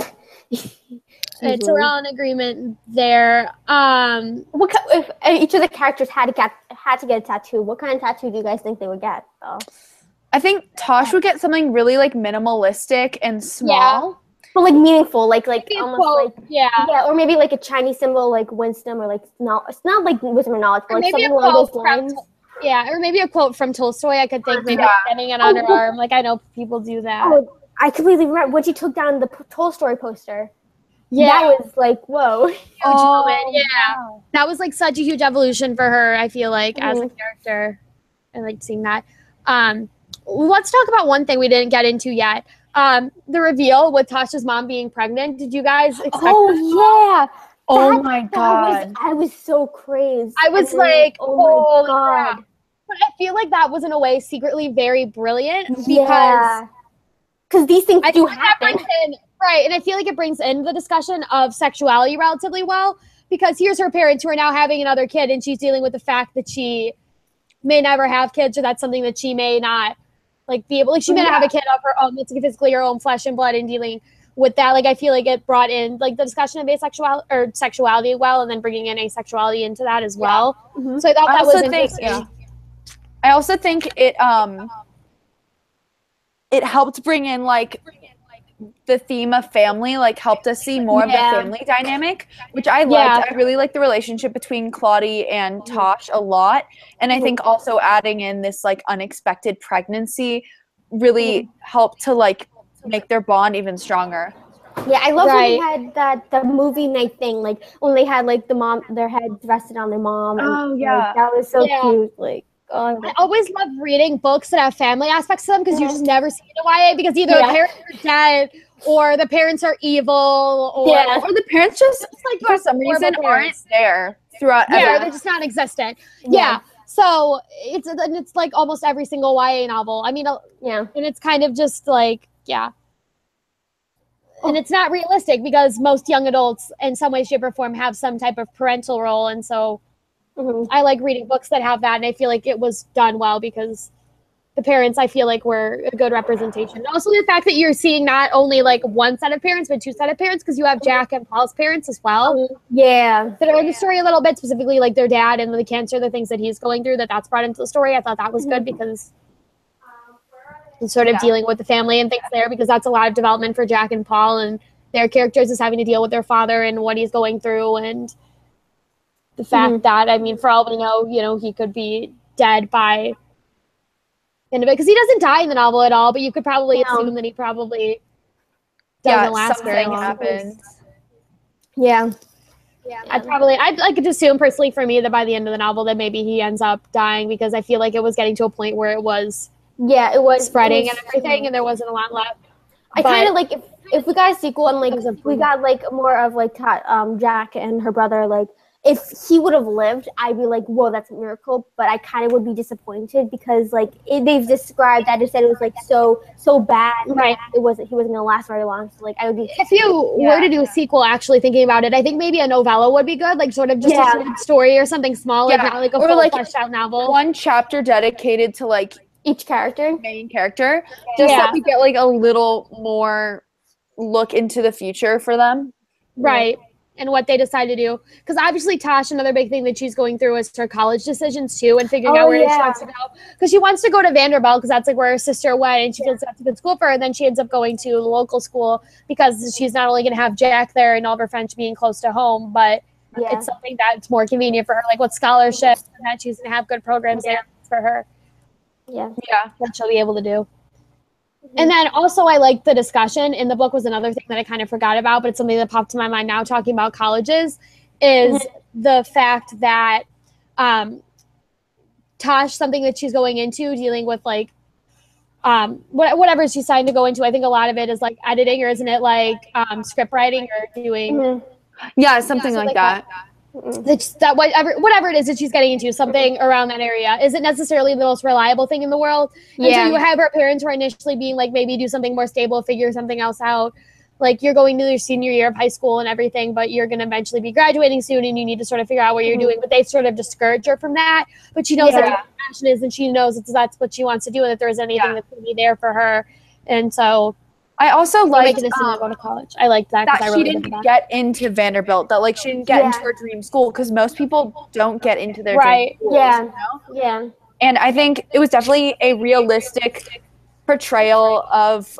So we're all in agreement there. If each of the characters had to get a tattoo, what kind of tattoo do you guys think they would get, though? I think Tosh would get something really like minimalistic and small. But like meaningful, like almost quote, like or maybe like a Chinese symbol like wisdom, or like it's not like wisdom or knowledge, but like something along those lines. Or maybe a quote from Tolstoy. I could think maybe getting it on her arm. Like I know people do that. Oh, I completely remember when she took down the Tolstoy poster. Yeah, that was like whoa. Huge moment. Yeah, wow. That was like such a huge evolution for her. I feel like as a character, I liked seeing that. Let's talk about one thing we didn't get into yet. The reveal with Tasha's mom being pregnant. Did you guys expect Oh my god. I was so crazed. I was like, oh my god. But I feel like that was in a way secretly very brilliant because these things do happen. Right. And I feel like it brings in the discussion of sexuality relatively well, because here's her parents who are now having another kid and she's dealing with the fact that she may never have kids, or that's something that she may not like be able, like she may not have a kid of her own, it's physically her own flesh and blood, and dealing with that. Like I feel like it brought in like the discussion of asexuality or sexuality well, and then bringing in asexuality into that as well. So I thought that was interesting. I also think it helped bring in like the theme of family, like helped us see more of the family dynamic, which I liked. I really like the relationship between Claudie and Tosh a lot. And I think also adding in this like unexpected pregnancy really helped to like make their bond even stronger. Yeah, I love when they had the movie night thing, like when they had like their heads rested on their mom. And, like, that was so cute. Like, I always love reading books that have family aspects to them, because you just never see it in YA, because either the parents are dead or the parents are evil, or the parents just like for some reason aren't there throughout. They're just not existent. So it's like almost every single YA novel. I mean, and it's kind of just like and it's not realistic, because most young adults in some way, shape, or form have some type of parental role, and so I like reading books that have that, and I feel like it was done well, because the parents, I feel like, were a good representation. Also, the fact that you're seeing not only like one set of parents, but two set of parents, because you have Jack and Paul's parents as well. That are in the story a little bit, specifically like their dad and the cancer, the things that he's going through, that's brought into the story. I thought that was good, because it's sort of dealing with the family and things there, because that's a lot of development for Jack and Paul, and their characters is having to deal with their father and what he's going through, and the fact that, I mean, for all we know, he could be dead by end of it, because he doesn't die in the novel at all, but you could probably assume that he probably doesn't last very long. Happens. I'd like to assume personally for me that by the end of the novel that maybe he ends up dying, because I feel like it was getting to a point where it was spreading and everything, and there wasn't a lot left. I kind of like if we got a sequel and like we got like more of like Jack and her brother, like if he would have lived, I'd be like, whoa, that's a miracle. But I kind of would be disappointed, because like they've described that, it said it was like so bad, he wasn't gonna last very long. So like I would be, if you were to do a sequel, actually thinking about it, I think maybe a novella would be good, like sort of just a short story or something small, like not like a full fleshed out novel. One chapter dedicated to like each main character, just so we get like a little more look into the future for them, and what they decide to do. Because obviously Tash, another big thing that she's going through is her college decisions too, and figuring out where she wants to go. Because she wants to go to Vanderbilt, because that's like where her sister went, and she feels that's a good school for her. And then she ends up going to the local school, because she's not only going to have Jack there and all of her friends being close to home, but it's something that's more convenient for her, like with scholarships, and that she's going to have good programs there for her. That she'll be able to do. And then also I like the discussion in the book was another thing that I kind of forgot about, but it's something that popped to my mind now talking about colleges, is the fact that Tosh, something that she's going into, dealing with like whatever she's deciding to go into, I think a lot of it is like editing, or isn't it like script writing or doing something like that. That whatever it is that she's getting into, something around that area isn't necessarily the most reliable thing in the world. And so you have her parents who are initially being like, maybe do something more stable, figure something else out. like you're going to your senior year of high school and everything, but you're going to eventually be graduating soon and you need to sort of figure out what you're doing. But they sort of discourage her from that. But she knows that what her passion is, and she knows that's what she wants to do, and that there isn't anything that's going to be there for her. And so I also like to go to college. I liked that because she didn't get into Vanderbilt. That like she didn't get into her dream school, because most people don't get into their dream schools, you know? And I think it was definitely a realistic portrayal of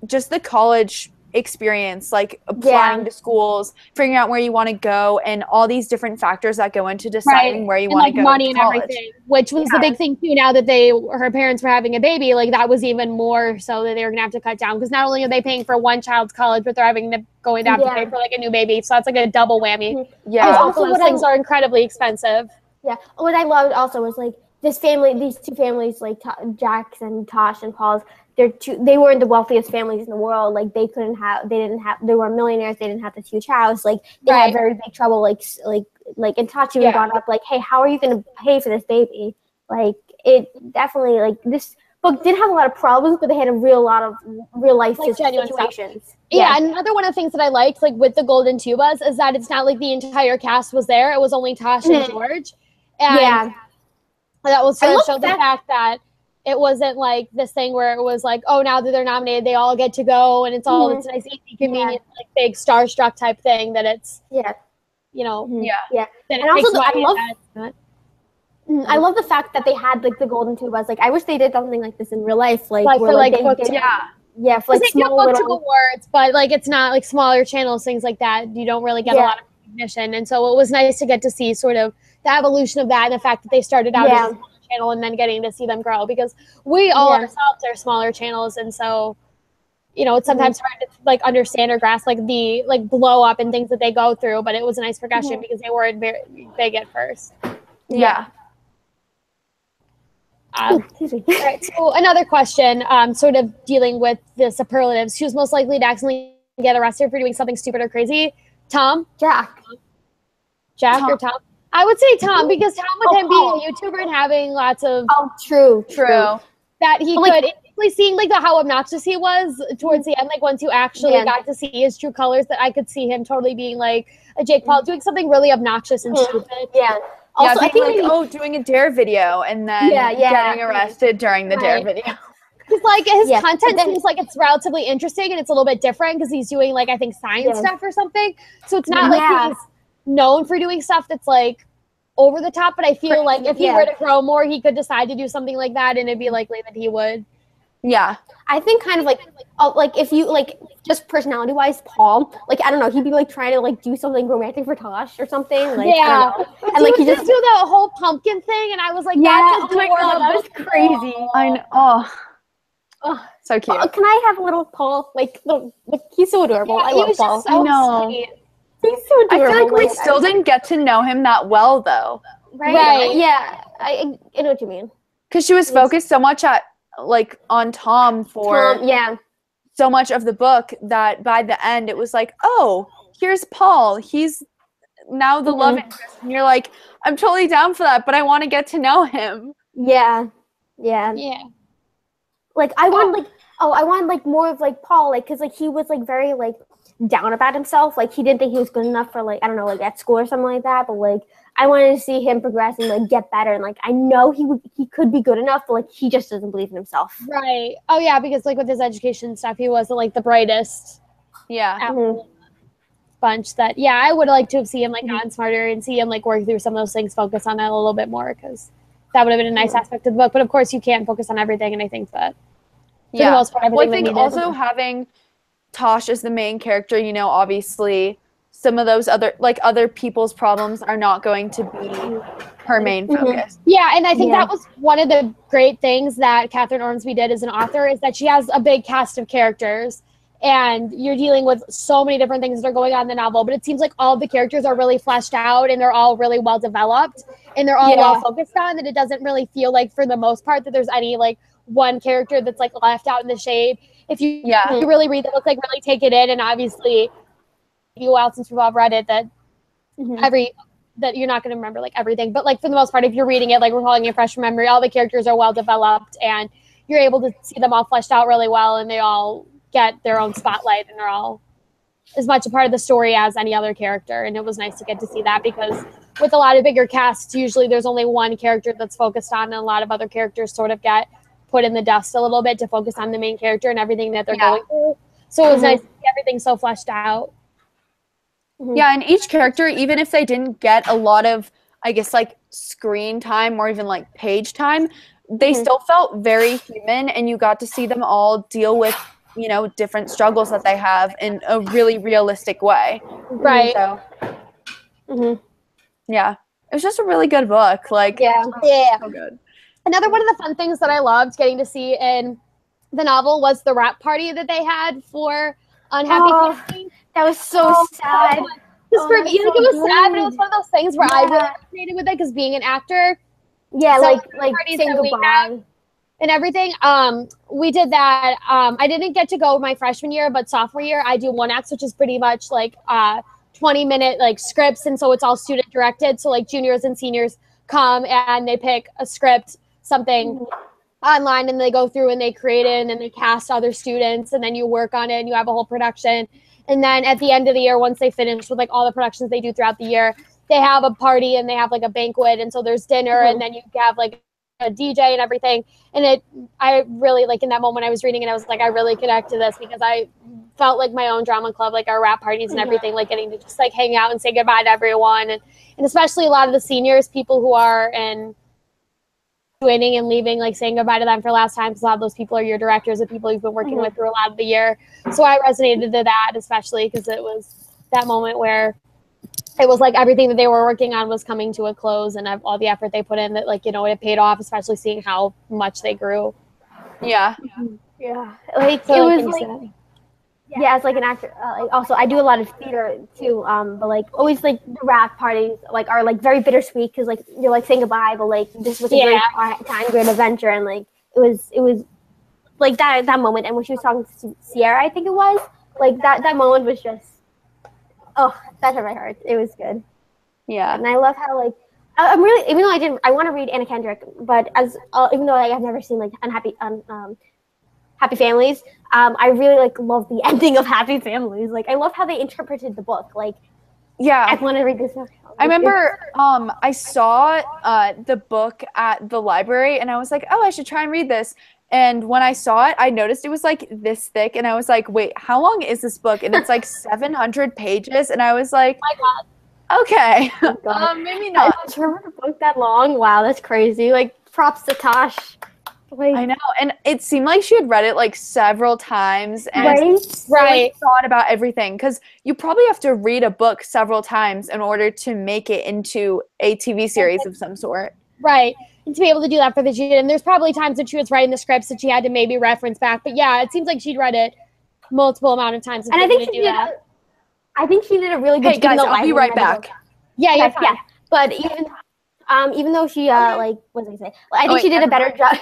just the college experience, like applying to schools, figuring out where you want to go, and all these different factors that go into deciding where you want to go. Money and everything, which was the big thing too. Now that her parents were having a baby, like that was even more so that they were gonna have to cut down, because not only are they paying for one child's college, but they're having to pay for like a new baby. So that's like a double whammy. Also those things are incredibly expensive. What I loved also was like these two families, like Jack's and Tosh and Paul's, they weren't the wealthiest families in the world. Like they were millionaires. They didn't have this huge house. Like they had very big trouble. Like and Tosh even brought up like, hey, how are you going to pay for this baby? Like it definitely, like this book did have a lot of problems, but they had a lot of real life situations. And another one of the things that I liked, like with the Golden Tubas, is that it's not like the entire cast was there. It was only Tosh and George. And that was sort of showed the fact that it wasn't like this thing where it was like, oh, now that they're nominated, they all get to go, and it's all this nice, easy, convenient, like big starstruck type thing. That it's you know, And also, I love the fact that they had like the Golden Tubas. Like I wish they did something like this in real life, like for where, like they book, for like small book awards, but like it's not like smaller channels, things like that. You don't really get a lot of recognition, and so it was nice to get to see sort of the evolution of that, and the fact that they started out as a smaller channel and then getting to see them grow, because we all ourselves are smaller channels, and so you know it's sometimes hard to like understand or grasp like the like blow up and things that they go through, but it was a nice progression because they weren't very big at first. All right, so another question, sort of dealing with the superlatives. Who's most likely to accidentally get arrested for doing something stupid or crazy? Tom? Jack Tom. Or Tom? I would say Tom, because Tom, with him being a YouTuber and having lots of true that he could seeing like how obnoxious he was towards the end, like once you actually got to see his true colors, that I could see him totally being like a Jake Paul doing something really obnoxious and stupid. Also, I think like, doing a dare video and then getting arrested during the dare video. Because like his content seems like it's relatively interesting and it's a little bit different because he's doing like I think science stuff or something. So it's not like he's known for doing stuff that's like over the top. But I feel like if he were to grow more, he could decide to do something like that, and it'd be likely that he would. Yeah, I think kind of like if you like just personality wise, Paul, like I don't know, he'd be like trying to like do something romantic for Tosh or something. Like, I don't know. And like he just do the whole pumpkin thing, and I was like, that's adorable. That was crazy. I know. Oh, so cute. Can I have a little Paul? Like he's so adorable. I love Paul. I know. Sweet. He's so adorable. I feel like we still didn't get to know him that well though. Right. Yeah. I know what you mean. Because she was focused so much on Tom for so much of the book that by the end it was like, oh, here's Paul. He's now the love interest. And you're like, I'm totally down for that, but I want to get to know him. Yeah. Like I want more of like Paul, like because like he was like very like down about himself. Like he didn't think he was good enough for like I don't know, like at school or something like that. But like I wanted to see him progress and like get better. And like I know he could be good enough, but like he just doesn't believe in himself. Right. Oh yeah, because like with his education stuff, he wasn't like the brightest. Bunch that. Yeah, I would like to have seen him like gotten smarter and see him like work through some of those things, focus on that a little bit more because that would have been a nice aspect of the book. But of course, you can't focus on everything, and I think that for the most part, everything. Well, I think also having Tosh as the main character, you know, obviously some of those other people's problems are not going to be her main focus. Yeah, and I think that was one of the great things that Catherine Ormsby did as an author is that she has a big cast of characters, and you're dealing with so many different things that are going on in the novel, but it seems like all of the characters are really fleshed out and they're all really well developed and they're all well focused on, that it doesn't really feel like for the most part that there's any like one character that's like left out in the shade. If you really read the book, like really take it in, and obviously a while since we've all read it that that you're not going to remember like everything, but like for the most part, if you're reading it, like recalling it fresh from memory, all the characters are well developed and you're able to see them all fleshed out really well, and they all get their own spotlight and are all as much a part of the story as any other character. And it was nice to get to see that, because with a lot of bigger casts, usually there's only one character that's focused on, and a lot of other characters sort of get put in the dust a little bit to focus on the main character and everything that they're going through. So it was nice to see everything so fleshed out. Yeah, and each character, even if they didn't get a lot of, I guess, like screen time or even like page time, they still felt very human, and you got to see them all deal with, you know, different struggles that they have in a really realistic way. Right. So, yeah, it was just a really good book. Like, so good. Another one of the fun things that I loved getting to see in the novel was the wrap party that they had for Unhappy Family. That was so sad. For me, like, it was sad, but it was one of those things where I really resonated with it, because being an actor, like saying goodbye and everything. We did that. I didn't get to go my freshman year, but sophomore year I do one acts, which is pretty much like 20-minute like scripts, and so it's all student directed. So like juniors and seniors come and they pick a script, something online, and they go through and they create it, and then they cast other students, and then you work on it and you have a whole production. And then at the end of the year, once they finish with like all the productions they do throughout the year, they have a party and they have like a banquet, and so there's dinner, and then you have like a DJ and everything. And I really, like, in that moment I was reading and I was like, I really connect to this, because I felt like my own drama club, like our rap parties and everything, like getting to just like hang out and say goodbye to everyone, and especially a lot of the seniors, people who are in winning and leaving, like saying goodbye to them for last time, because a lot of those people are your directors and people you've been working with through a lot of the year. So I resonated to that, especially because it was that moment where it was like everything that they were working on was coming to a close, and all the effort they put in, that, like, you know, it paid off, especially seeing how much they grew. Like so it was like as like an actor, like also I do a lot of theater too, but like always like the wrap parties like are like very bittersweet, because like you're like saying goodbye, but like this was a great time, great adventure, and like it was like that moment. And when she was talking to Sierra, I think it was, like that moment was just, that hurt my heart. It was good. And I love how, like, I'm really, even though I want to read Anna Kendrick, but as even though like, I've never seen like Happy Families, I really like love the ending of Happy Families. Like, I love how they interpreted the book. Like, I want to read this book. I remember I saw the book at the library, and I was like, oh, I should try and read this. And when I saw it, I noticed it was like this thick, and I was like, wait, how long is this book? And it's like 700 pages, and I was like, my God. Okay, maybe not. I remember a book that long. Wow, that's crazy. Like, props to Tash. Like, I know, and it seemed like she had read it like several times, and right. thought about everything, because you probably have to read a book several times in order to make it into a TV series of some sort. Right. And to be able to do that for the student. And there's probably times that she was writing the scripts that she had to maybe reference back. But yeah, it seems like she'd read it multiple amount of times. And I think she did. I think she did a really good job. Hey guys, I'll be right back. Yeah. But even though she like, what was I say? I think she did a better job.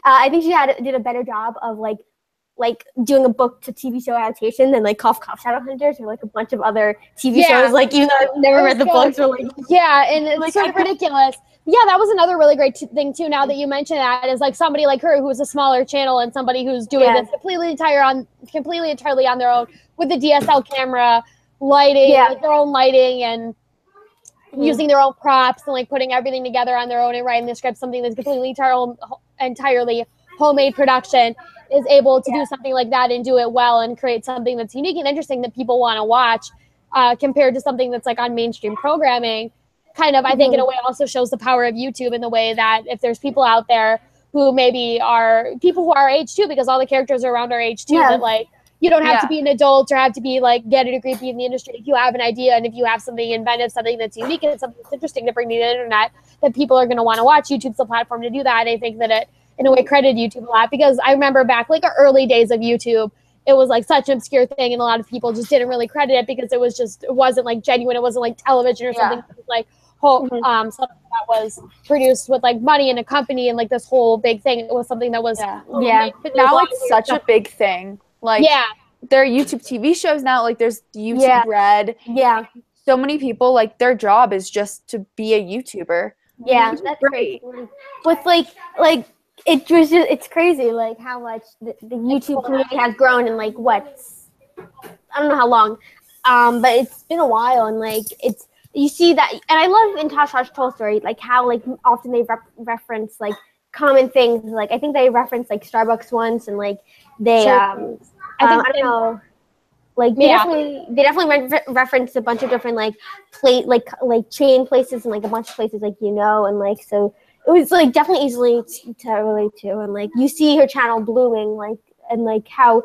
I think she did a better job of like doing a book to TV show adaptation than like Cough Shadowhunters or like a bunch of other TV shows. Like, even though I've never read the books, or like, and it's like, sort of ridiculous. Yeah, that was another really great thing too. Now that you mention that, is like somebody like her who's a smaller channel and somebody who's doing this completely entirely on their own with the DSL camera, lighting, like their own lighting, and using their own props, and like putting everything together on their own and writing the script, something that's completely entirely homemade production, is able to do something like that and do it well and create something that's unique and interesting that people want to watch, compared to something that's like on mainstream programming. Kind of, I think, in a way also shows the power of YouTube, in the way that if there's people out there who maybe are people who are our age too, because all the characters are around our age too, that like, you don't have to be an adult or have to be like get a degree, be in the industry. If you have an idea and if you have something inventive, something that's unique and something that's interesting to bring to the internet that people are going to want to watch, YouTube's the platform to do that. And I think that it, in a way, credited YouTube a lot, because I remember back like the early days of YouTube, it was like such an obscure thing, and a lot of people just didn't really credit it because it wasn't like genuine. It wasn't like television or something. It was like something that was produced with like money in a company and like this whole big thing. It was something that was now it's such a big thing. Like there are YouTube TV shows now. Like there's YouTube Red. So many people, like, their job is just to be a YouTuber. Yeah, that's great. With like it's crazy like how much the YouTube community has grown in like I don't know how long, but it's been a while, and like you see that, and I love in Tash Tolstoy like how like often they reference like common things, like I think they referenced like Starbucks once, and like they I don't know, like they definitely referenced a bunch of different like chain places and like a bunch of places like and like so it was like definitely easily to relate to, and like you see her channel blooming like and like how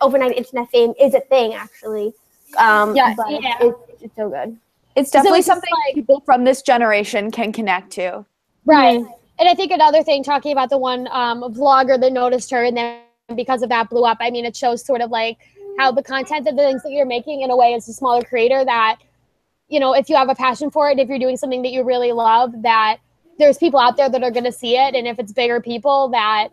overnight internet fame is a thing actually. It's so good. It's definitely something like people from this generation can connect to. Right. Mm-hmm. And I think another thing, talking about the one vlogger that noticed her and then because of that blew up, I mean, it shows sort of like how the content of the things that you're making in a way as a smaller creator that, if you have a passion for it, if you're doing something that you really love, that there's people out there that are going to see it. And if it's bigger people that,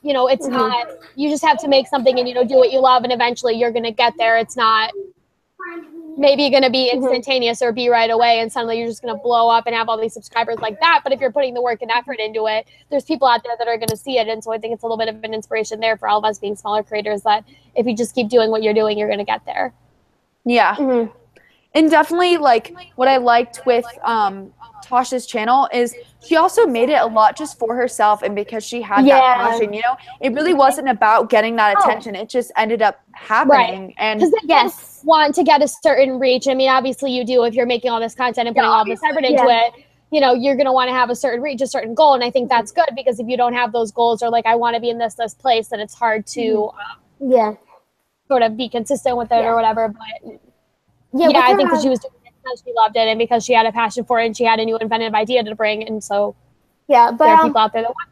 it's not, you just have to make something and, do what you love and eventually you're going to get there. It's not maybe going to be instantaneous or be right away and suddenly you're just going to blow up and have all these subscribers like that. But if you're putting the work and effort into it, there's people out there that are going to see it. And so I think it's a little bit of an inspiration there for all of us being smaller creators that if you just keep doing what you're doing, you're going to get there. Yeah. Mm-hmm. And definitely like what I liked with Tasha's channel is she also made it a lot just for herself and because she had that passion, it really wasn't about getting that attention. It just ended up happening. Right. And because they want to get a certain reach. I mean, obviously you do if you're making all this content and putting all this effort into it, you're going to want to have a certain reach, a certain goal. And I think that's good because if you don't have those goals or like, I want to be in this place, then it's hard to sort of be consistent with it or whatever. But I think that she was doing it because she loved it and because she had a passion for it and she had a new inventive idea to bring. And so but there are people out there that watch.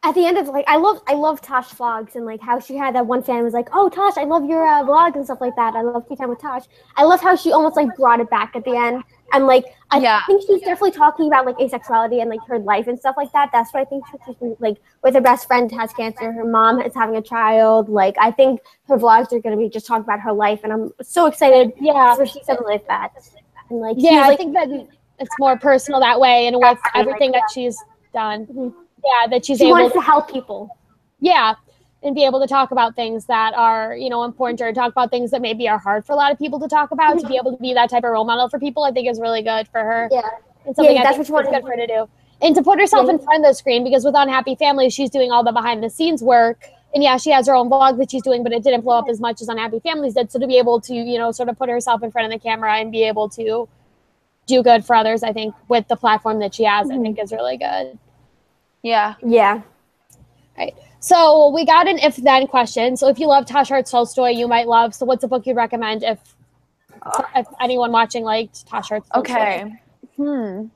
At the end of like, I love Tash vlogs and like how she had that one fan was like, oh Tash, I love your vlogs and stuff like that. I love Tea Time with Tash. I love how she almost like brought it back at the end. And like, I think she's definitely talking about like asexuality and like her life and stuff like that. That's what I think she's like with her best friend has cancer. Her mom is having a child. Like, I think her vlogs are going to be just talking about her life. And I'm so excited for she something like that. And like, I think that it's more personal that way. And with everything that she's done. That she wants to help people. And be able to talk about things that are, important or talk about things that maybe are hard for a lot of people to talk about. To be able to be that type of role model for people, I think is really good for her. And something I think is good for her to do. And to put herself in front of the screen, because with Unhappy Families, she's doing all the behind the scenes work. And she has her own blog that she's doing, but it didn't blow up as much as Unhappy Families did. So to be able to, sort of put herself in front of the camera and be able to do good for others, I think with the platform that she has, I think is really good. Yeah. Right. So we got an if-then question. So if you love Tash Tolstoy, you might love. So what's a book you'd recommend if anyone watching liked Tash Tolstoy? Okay. I'm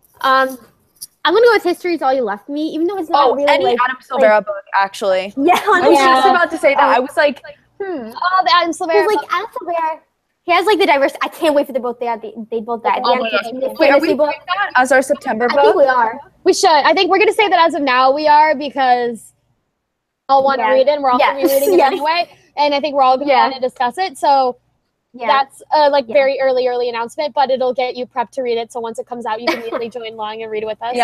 gonna go with History Is All You Left Me, even though it's not really any like Adam Silvera book actually. Yeah, I was just about to say that. I was like, Oh, the Adam Silvera. Like Adam Silvera. He has like the diverse. I can't wait for they both died. Wait, are we doing that as our September book? I think we are. We should. I think we're going to say that as of now we are because I'll want to read it and we're all going to be reading it anyway. And I think we're all going to want to discuss it. So that's very early announcement, but it'll get you prepped to read it. So once it comes out, you can immediately join along and read it with us.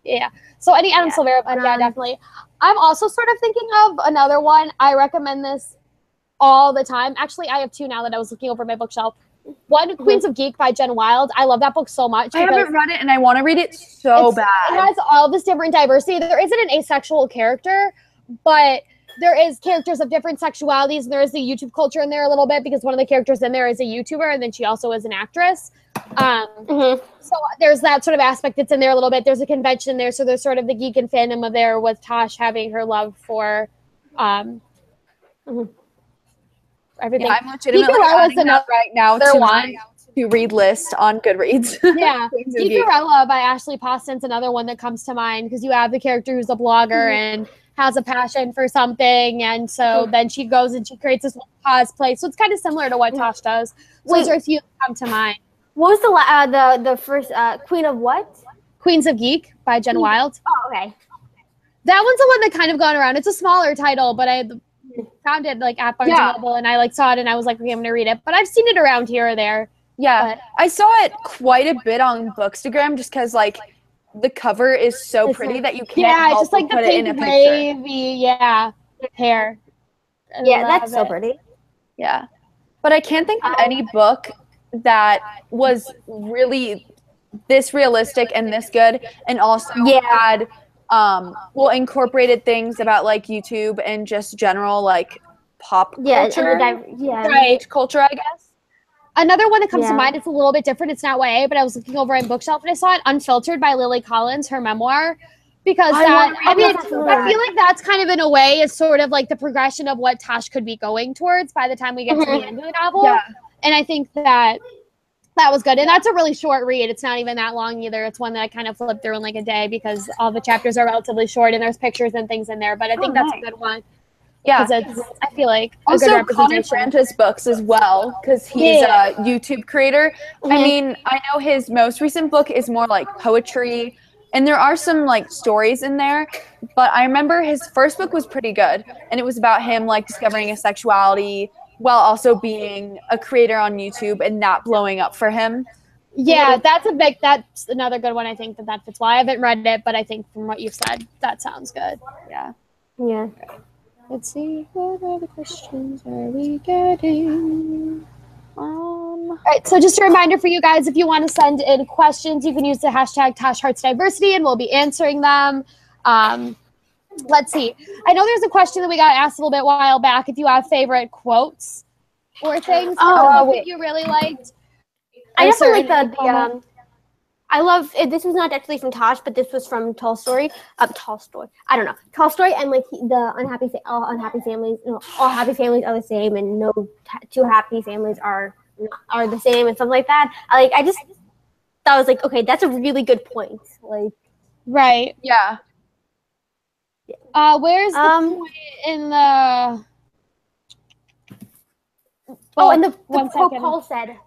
Yeah. So any Adam Silvera book, definitely. I'm also sort of thinking of another one. I recommend this all the time. Actually, I have two now that I was looking over my bookshelf. One, Queens of Geek by Jen Wild. I love that book so much. I haven't read it and I want to read it so bad. It has all this different diversity. There isn't an asexual character, but there is characters of different sexualities. And there is the YouTube culture in there a little bit because one of the characters in there is a YouTuber and then she also is an actress. So there's that sort of aspect that's in there a little bit. There's a convention there. So there's sort of the geek and fandom of there with Tash having her love for everything. I'm legitimately adding that right now to my to-read list on Goodreads. Geekarella by Ashley Poston's another one that comes to mind because you have the character who's a blogger and has a passion for something, and so then she goes and she creates this cosplay. So it's kind of similar to what Tash does. So those are a few that come to mind. What was the first Queen of what? Queens of Geek by Jen Wild. Oh, okay. That one's the one that kind of gone around. It's a smaller title, but I found it like at Barnes & Noble and I saw it and I was like, okay, I'm gonna read it. But I've seen it around here or there. Yeah, I saw it quite a bit on Bookstagram just because the cover is so pretty that you can't help just like but the put it in pink a picture. wavy, hair. That's so pretty. Yeah. But I can't think of any book that was really this realistic and this good, and also had incorporated things about like YouTube and just general like pop culture, right? Culture, I guess. Another one that comes to mind, it's a little bit different. It's not YA, but I was looking over in Bookshelf and I saw it, Unfiltered by Lily Collins, her memoir. Because I feel like that's kind of in a way is sort of like the progression of what Tash could be going towards by the time we get to the end of the novel. Yeah. And I think that was good. And that's a really short read. It's not even that long either. It's one that I kind of flipped through in like a day because all the chapters are relatively short and there's pictures and things in there. But I think that's a good one. Yeah, I feel like also Connor Francis books as well because he's a YouTube creator. I mean, I know his most recent book is more like poetry, and there are some like stories in there. But I remember his first book was pretty good, and it was about him like discovering his sexuality while also being a creator on YouTube and not blowing up for him. Yeah, that's another good one. I think that fits well. I haven't read it, but I think from what you said, that sounds good. Yeah. Yeah. Let's see, what other questions are we getting? All right, so just a reminder for you guys, if you want to send in questions, you can use the hashtag #TashHeartsDiversity and we'll be answering them. Let's see. I know there's a question that we got asked a little bit while back, if you have favorite quotes or things that you really liked. I definitely like the I love it. This was not actually from Tash, but this was from Tolstoy. Tolstoy. I don't know. Tolstoy and like the all unhappy families. You know, all happy families are the same, and no two happy families are the same, and stuff like that. I just thought was like, okay, that's a really good point. Like, right? Yeah. Where's the point in the? And the quote Paul said.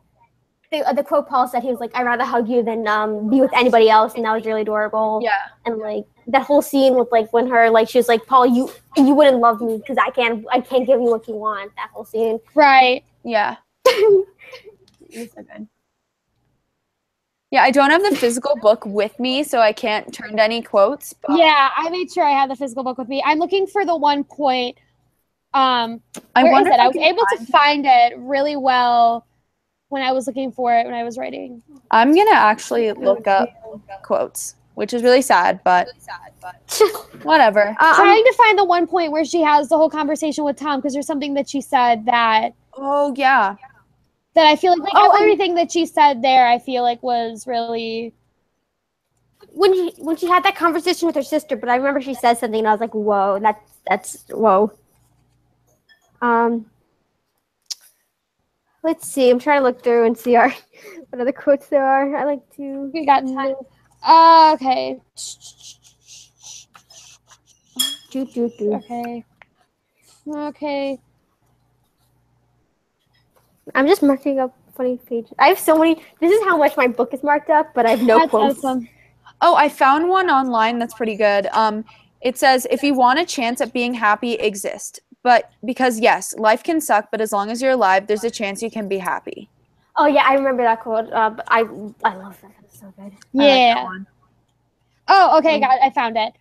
The quote Paul said, he was like, "I'd rather hug you than be with anybody else," and that was really adorable. Yeah. And like that whole scene with like when her like she was like, "Paul, you wouldn't love me because I can't give you what you want." That whole scene. Right. Yeah. It's so good. Yeah, I don't have the physical book with me, so I can't turn to any quotes. But... Yeah, I made sure I had the physical book with me. I'm looking for the one point. I was able to find it really well. When I was looking for it, when I was writing. I'm going to actually look up quotes, which is really sad, but whatever. Trying to find the one point where she has the whole conversation with Tom, because there's something that she said that... Oh, yeah. That I feel like everything that she said there, I feel like was really... When she had that conversation with her sister, but I remember she said something, and I was like, whoa, that's whoa. Let's see. I'm trying to look through and see what other quotes there are. I like to. We got time. Okay. Okay. I'm just marking up funny pages. I have so many. This is how much my book is marked up, but I have no quotes. Awesome. Oh, I found one online that's pretty good. It says, "If you want a chance at being happy, exist. But because, yes, life can suck, but as long as you're alive, there's a chance you can be happy." Oh, yeah, I remember that quote. I love that. It's so good. Yeah. Oh, okay, I found it.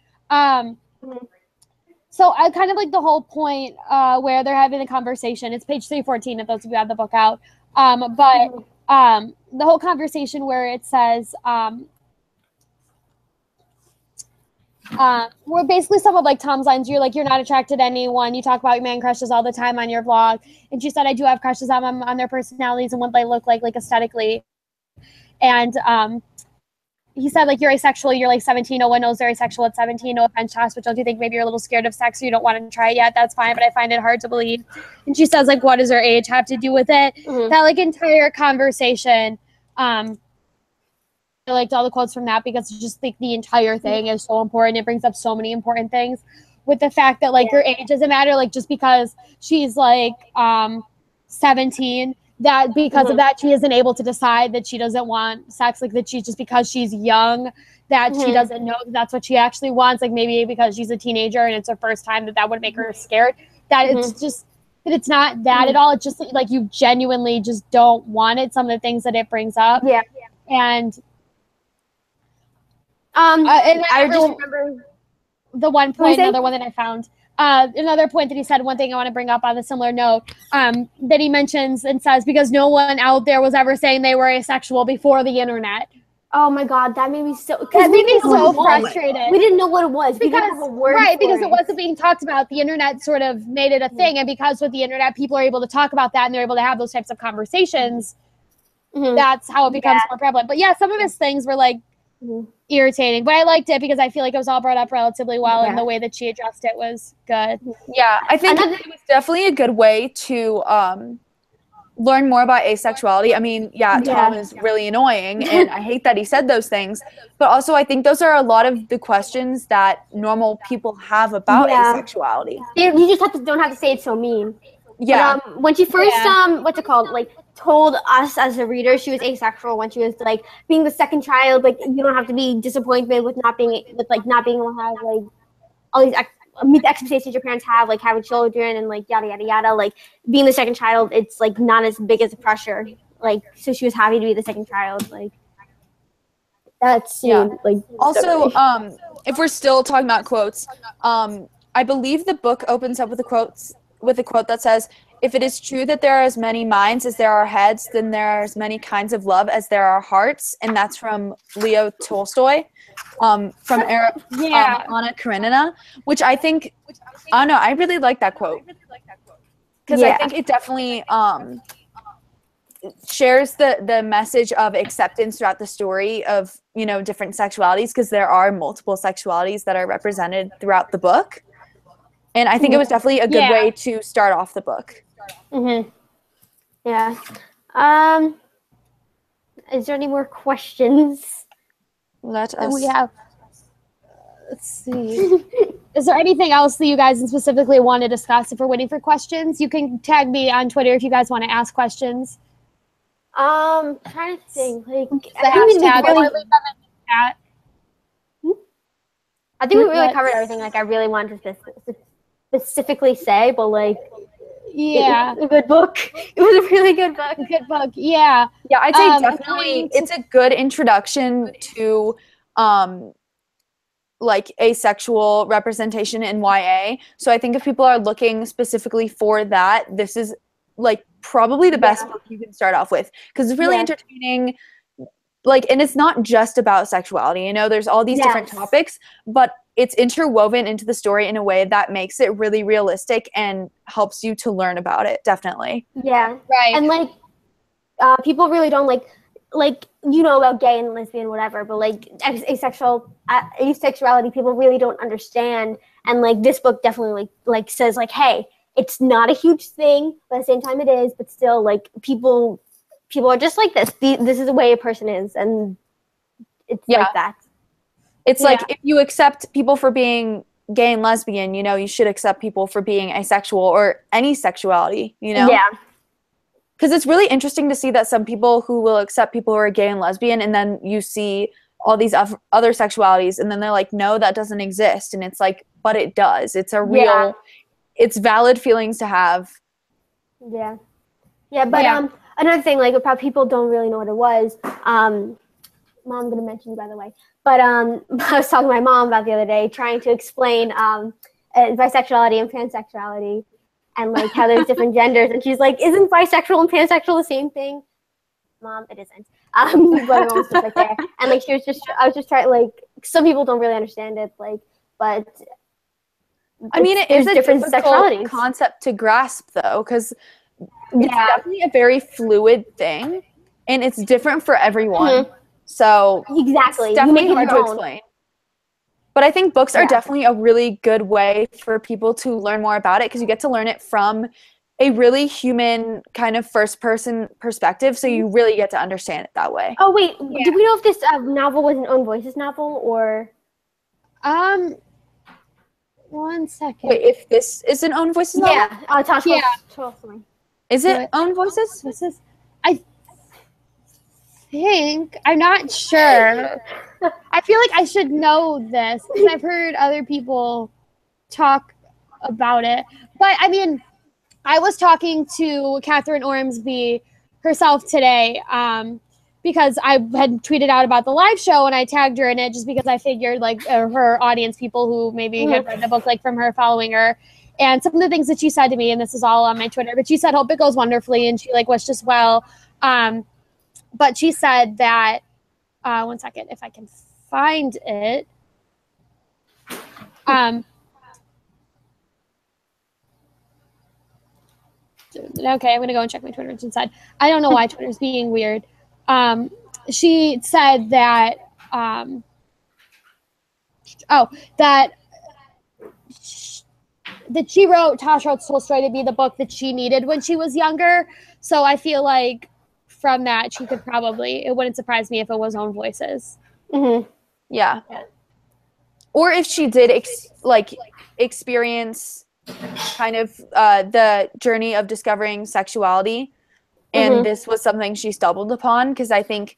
So I kind of like the whole point where they're having a conversation. It's page 314 if those of you have the book out. But the whole conversation where it says... where basically some of like Tom's lines, you're not attracted to anyone. You talk about your man crushes all the time on your vlog. And she said, I do have crushes on their personalities and what they look like aesthetically. And he said, like, you're asexual. You're like 17. No one knows they're asexual at 17. No offense, Tash, but don't you think maybe you're a little scared of sex or you don't want to try it yet? That's fine, but I find it hard to believe. And she says, like, what does her age have to do with it? That like entire conversation, I liked all the quotes from that because just like the entire thing is so important. It brings up so many important things with the fact that like your age doesn't matter. Like just because she's like 17, that because of that she isn't able to decide that she doesn't want sex. Like that she's just because she's young that she doesn't know that's what she actually wants. Like maybe because she's a teenager and it's her first time that would make her scared. That it's just that it's not that at all. It's just like you genuinely just don't want it. Some of the things that it brings up. And And I just remember the one point, another one that I found. Another point that he said, one thing I want to bring up on a similar note, that he mentions and says, because no one out there was ever saying they were asexual before the internet. Oh my God, that made me so. That made me so frustrated. We didn't know what it was. Because, we didn't have a word because for it wasn't being talked about. The internet sort of made it a thing, and because with the internet, people are able to talk about that, and they're able to have those types of conversations. That's how it becomes more prevalent. But yeah, some of his things were like irritating, but I liked it because I feel like it was all brought up relatively well, and the way that she addressed it was good. Yeah, I think it was definitely a good way to learn more about asexuality. I mean, Tom is really annoying, and I hate that he said those things, but also I think those are a lot of the questions that normal people have about asexuality. You just don't have to say it so mean. Yeah. But, when she first what's it called, like told us as a reader she was asexual, when she was like being the second child, like you don't have to be disappointed with not being able to have like all these meet the expectations your parents have, like having children and like yada yada yada. Like being the second child, it's like not as big as a pressure. Like so, she was happy to be the second child. Like that's like also if we're still talking about quotes, I believe the book opens up with a quote that says, "If it is true that there are as many minds as there are heads, then there are as many kinds of love as there are hearts," and that's from Leo Tolstoy. From Anna Karenina, which I think, I don't know, I really like that quote because I think it definitely shares the message of acceptance throughout the story of, you know, different sexualities, because there are multiple sexualities that are represented throughout the book, and I think it was definitely a good way to start off the book. Is there any more questions? Let us. We have. Let's see. Is there anything else that you guys specifically want to discuss? If we're waiting for questions, you can tag me on Twitter if you guys want to ask questions. Trying to think. Like the hashtag. Or leave them in the chat. I think we really covered everything. Like I really wanted to specifically say, but like. Yeah, it was a good book. It was a really good book. Good book. Yeah. Yeah, I'd say definitely it's a good introduction to like asexual representation in YA. So I think if people are looking specifically for that, this is like probably the best book you can start off with, because it's really entertaining. Like, and it's not just about sexuality, you know, there's all these different topics, but it's interwoven into the story in a way that makes it really realistic and helps you to learn about it. Definitely. Yeah. Right. And like, people really don't like, you know, about gay and lesbian, whatever, but like asexuality, people really don't understand. And like, this book definitely like says like, hey, it's not a huge thing, but at the same time it is, but still like people are just like this. This is the way a person is, and it's like that. It's like if you accept people for being gay and lesbian, you know, you should accept people for being asexual or any sexuality, you know? Yeah. Because it's really interesting to see that some people who will accept people who are gay and lesbian, and then you see all these other sexualities, and then they're like, no, that doesn't exist. And it's like, but it does. It's a real, it's valid feelings to have. Yeah. Yeah, but another thing, like, about people don't really know what it was. Mom, I'm gonna mention you, by the way. But I was talking to my mom about the other day, trying to explain bisexuality and pansexuality, and like how there's different genders. And she's like, "Isn't bisexual and pansexual the same thing?" Mom, it isn't. But my mom was just like there, and like I was just trying, like, some people don't really understand it, like, but I mean, it is a difficult concept to grasp, though, because it's definitely a very fluid thing, and it's different for everyone. So exactly, it's definitely hard to explain. But I think books are definitely a really good way for people to learn more about it, because you get to learn it from a really human kind of first-person perspective, so you really get to understand it that way. Oh wait, do we know if this novel was an Own Voices novel or? 1 second. Wait, if this is an Own Voices novel? Yeah, Tash. Is it Own Voices? I think, I'm not sure. I feel like I should know this because I've heard other people talk about it. But I mean, I was talking to Catherine Ormsby herself today because I had tweeted out about the live show and I tagged her in it just because I figured like her audience, people who maybe had read the book, like from her following her. And some of the things that she said to me, and this is all on my Twitter, but she said, hope it goes wonderfully. And she like wished us well. But she said that, one second, if I can find it. Okay, I'm going to go and check my Twitter inside. I don't know why Twitter's being weird. She said that, that she wrote, Tash wrote Tolstoy to be the book that she needed when she was younger. So I feel like from that, she could probably, it wouldn't surprise me if it was Own Voices. Yeah. Or if she did experience kind of the journey of discovering sexuality, and this was something she stumbled upon, because I think,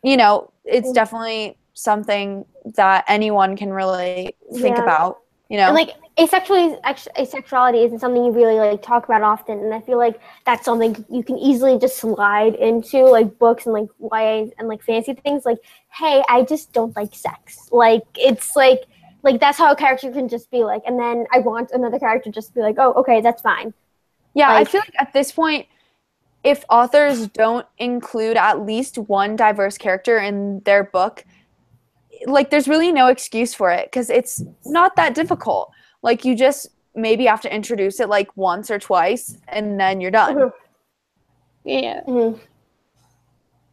you know, it's definitely something that anyone can really think about, you know. And like asexuality isn't something you really like talk about often, and I feel like that's something you can easily just slide into like books and like YA and like fantasy things. Like, hey, I just don't like sex. Like it's like that's how a character can just be like, and then I want another character just to be like, oh, okay, that's fine. Yeah, like, I feel like at this point, if authors don't include at least one diverse character in their book, like there's really no excuse for it, because it's not that difficult. Like you just maybe have to introduce it like once or twice and then you're done. Yeah.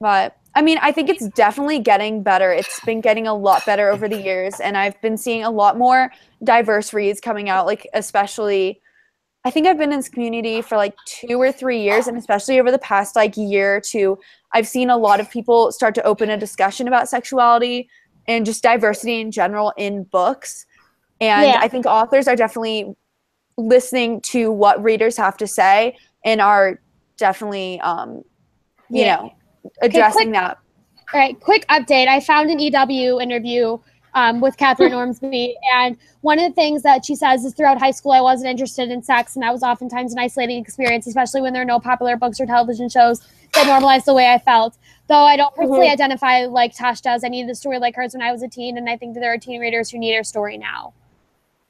But I mean, I think it's definitely getting better. It's been getting a lot better over the years, and I've been seeing a lot more diverse reads coming out, like especially, I think I've been in this community for like 2 or 3 years, and especially over the past like year or two, I've seen a lot of people start to open a discussion about sexuality and just diversity in general in books. And I think authors are definitely listening to what readers have to say and are definitely, you know, addressing that. All right, quick update. I found an EW interview with Catherine Ormsby, and one of the things that she says is throughout high school I wasn't interested in sex, and that was oftentimes an isolating experience, especially when there are no popular books or television shows that normalize the way I felt. Though I don't personally identify like Tash does, I needed a story like hers when I was a teen, and I think that there are teen readers who need her story now.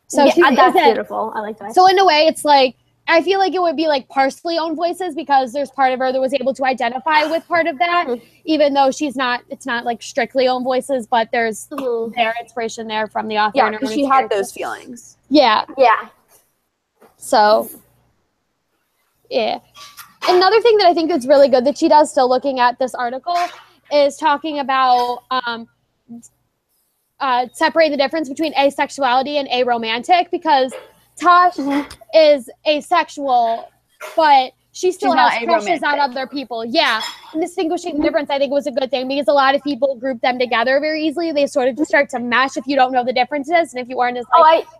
So that's beautiful. I like that. So in a way, it's like, I feel like it would be like partially Own Voices, because there's part of her that was able to identify with part of that, even though it's not like strictly Own Voices, but there's their inspiration there from the author. Yeah, because she had those feelings. Yeah. So, yeah. Another thing that I think is really good that she does, still looking at this article, is talking about separating the difference between asexuality and aromantic, because Tash is asexual, but she still has crushes on other people. Yeah. And distinguishing the difference, I think, was a good thing, because a lot of people group them together very easily. They sort of just start to mesh if you don't know the differences and if you aren't as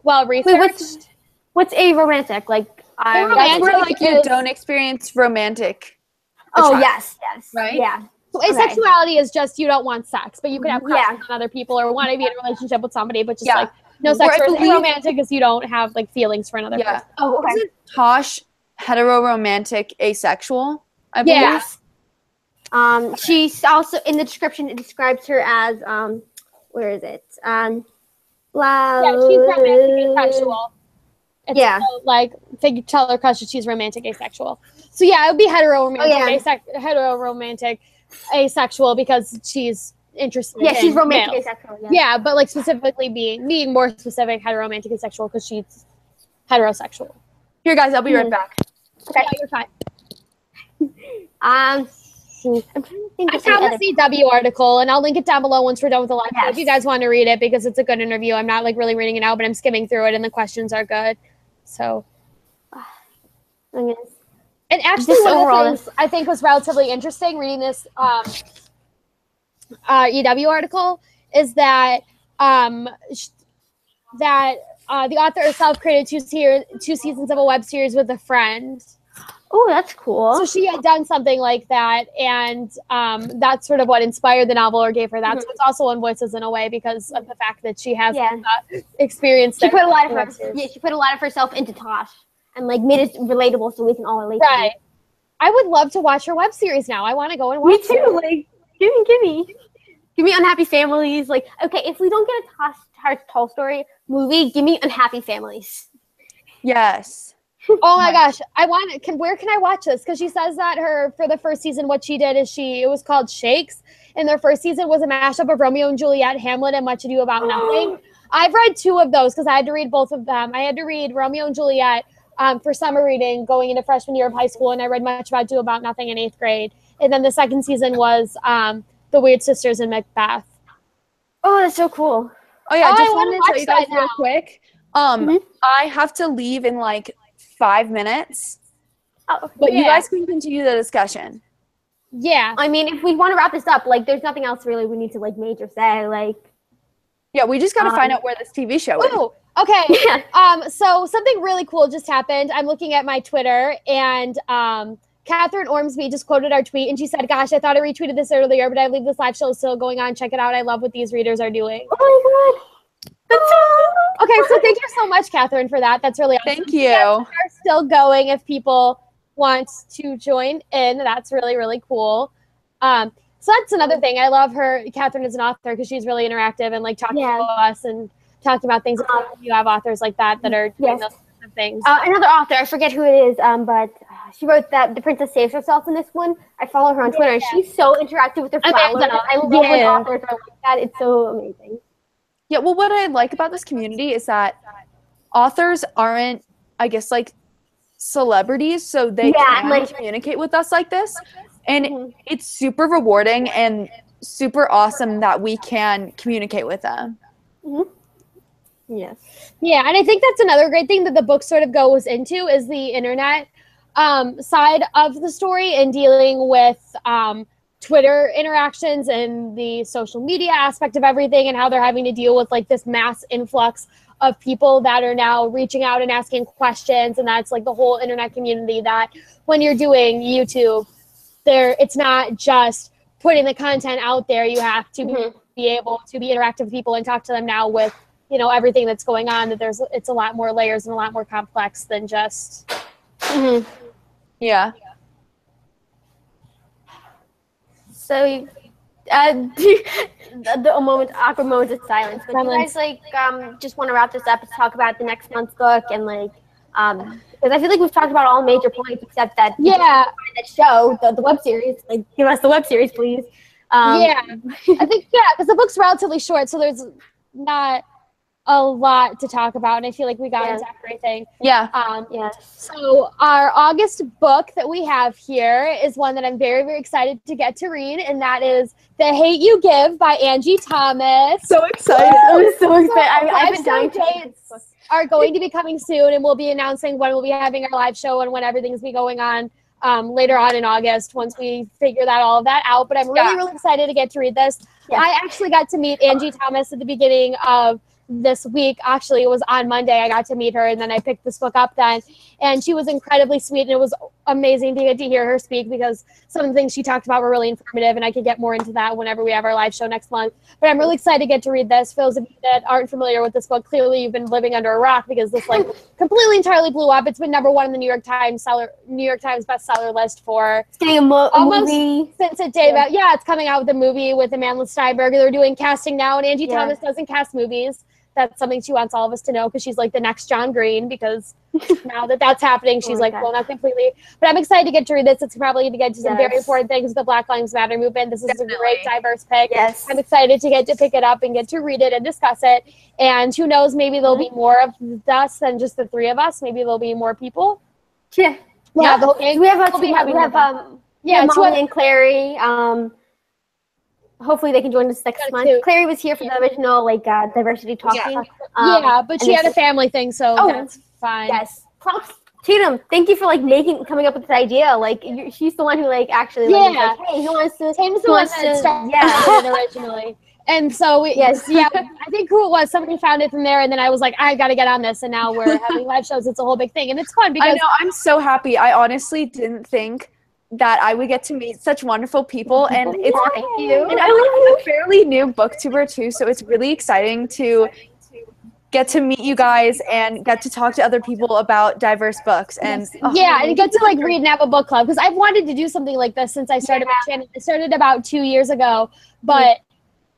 well researched. What's aromantic? Like, that's where like you don't experience romantic. Yes. Right? Yeah. So asexuality is just you don't want sex, but you could have crushes on other people or want to be in a relationship with somebody, but just like no sex. Or romantic is you don't have like feelings for another person. Oh, okay. Isn't Tash hetero-romantic asexual? I believe. Yes. She's also in the description. It describes her as where is it? She's romantic asexual. So, like, if you tell her crush that she's romantic asexual. So yeah, it would be hetero-romantic asexual, because she's interested in she's romantic males. asexual. Yeah, but like specifically being more specific, heteromantic asexual, because she's heterosexual. Here, guys, I'll be right back. Okay, you're fine. I'm trying to think. I found the CW article, and I'll link it down below once we're done with the live. If you guys want to read it, because it's a good interview. I'm not like really reading it out, but I'm skimming through it, and the questions are good. So, and actually, one of the things I think was relatively interesting reading this EW article is that the author herself created two seasons of a web series with a friend. Oh, that's cool. So she had done something like that, and that's sort of what inspired the novel or gave her that. So it's also Own Voices in a way, because of the fact that she has experienced. She put a lot of she put a lot of herself into Tash and like made it relatable so we can all relate. Right. I would love to watch her web series now. I want to go and watch it. Me too. Like, give me Unhappy Families. Like, okay, if we don't get a Tolstoy movie, give me Unhappy Families. Yes. Oh my gosh, where can I watch this? Because she says that for the first season, what she did is it was called Shakes, and their first season was a mashup of Romeo and Juliet, Hamlet, and Much Ado About Nothing. I've read 2 of those because I had to read both of them. I had to read Romeo and Juliet for summer reading going into freshman year of high school, and I read Much Ado About Nothing in 8th grade. And then the second season was The Weird Sisters and Macbeth. Oh, that's so cool. Oh yeah, just wanted to tell you guys real quick. I have to leave in like 5 minutes. But you guys can continue the discussion. Yeah. I mean, if we want to wrap this up, like, there's nothing else really we need to, like, major say. Like, yeah, we just got to find out where this TV show is. Oh, okay. Yeah. So something really cool just happened. I'm looking at my Twitter, and Catherine Ormsby just quoted our tweet, and she said, "Gosh, I thought I retweeted this earlier, but I believe this live show is still going on. Check it out. I love what these readers are doing." Oh my God. Okay, so thank you so much, Catherine, for that. That's really awesome. Thank you. Are still going if people want to join in. That's really, really cool. So that's another thing. I love her. Catherine is an author because she's really interactive and like talking to us and talking about things. You have authors like that are doing those kinds of things. Another author, I forget who it is, but she wrote that The Princess Saves Herself in this one. I follow her on Twitter. And she's so interactive with her flowers. I love when authors are like that. It's so amazing. Yeah, well, what I like about this community is that authors aren't, I guess, like celebrities, so they can communicate with us like this. And it's super rewarding and super awesome that we can communicate with them. Yes. Yeah, and I think that's another great thing that the book sort of goes into is the internet side of the story and dealing with Twitter interactions and the social media aspect of everything and how they're having to deal with like this mass influx of people that are now reaching out and asking questions. And that's like the whole internet community that when you're doing YouTube, it's not just putting the content out there. You have to be able to be interactive with people and talk to them now with, you know, everything that's going on, that it's a lot more layers and a lot more complex than just. Yeah. So, the awkward moments of silence. But you guys just want to wrap this up and talk about the next month's book and like, because I feel like we've talked about all major points except that that show, the web series. Like, give us the web series, please. I think because the book's relatively short, so there's not a lot to talk about, and I feel like we got into everything. So our August book that we have here is one that I'm very, very excited to get to read, and that is The Hate You Give by Angie Thomas. So excited. I'm so excited. I've been dying to read this book. Are going to be coming soon, and we'll be announcing when we'll be having our live show and when everything's be going on later on in August once we figure all of that out. But I'm really, really excited to get to read this. I actually got to meet Angie Thomas at the beginning of this week. Actually, it was on Monday I got to meet her, and then I picked this book up then, and she was incredibly sweet, and it was amazing to get to hear her speak because some of the things she talked about were really informative, and I could get more into that whenever we have our live show next month. But I'm really excited to get to read this. For those of you that aren't familiar with this book, clearly you've been living under a rock because this like completely entirely blew up. It's been #1 in the New York Times bestseller list for almost movie. Since it debuted. It's coming out with a movie with Amanda Steinberg. They're doing casting now, and Angie Thomas doesn't cast movies. That's something she wants all of us to know because she's like the next John Green, because now that that's happening, she's like, well, not completely. But I'm excited to get to read this. It's probably going to get to some very important things with the Black Lives Matter movement. This is a great, diverse pick. I'm excited to get to pick it up and get to read it and discuss it. And who knows, maybe there'll be more of us than just the three of us. Maybe there'll be more people. The whole gang. We have Molly and Clary. Hopefully they can join us next month. Clary was here for the original diversity talking. But she had a family thing, so that's fine. Yes. Props to them. Thank you for coming up with this idea. She's the one who actually was like, hey, who wants to? Tatum's the one that started it originally. And so I think who it was, somebody found it from there, and then I was like, I got to get on this, and now we're having live shows. It's a whole big thing, and it's fun because I know, I'm so happy. I honestly didn't think that I would get to meet such wonderful people, and it's thank you. And I'm a fairly new booktuber too, so it's really exciting to get to meet you guys and get to talk to other people about diverse books. And yeah, and get to like read and have a book club, because I've wanted to do something like this since I started my channel. I started about 2 years ago, but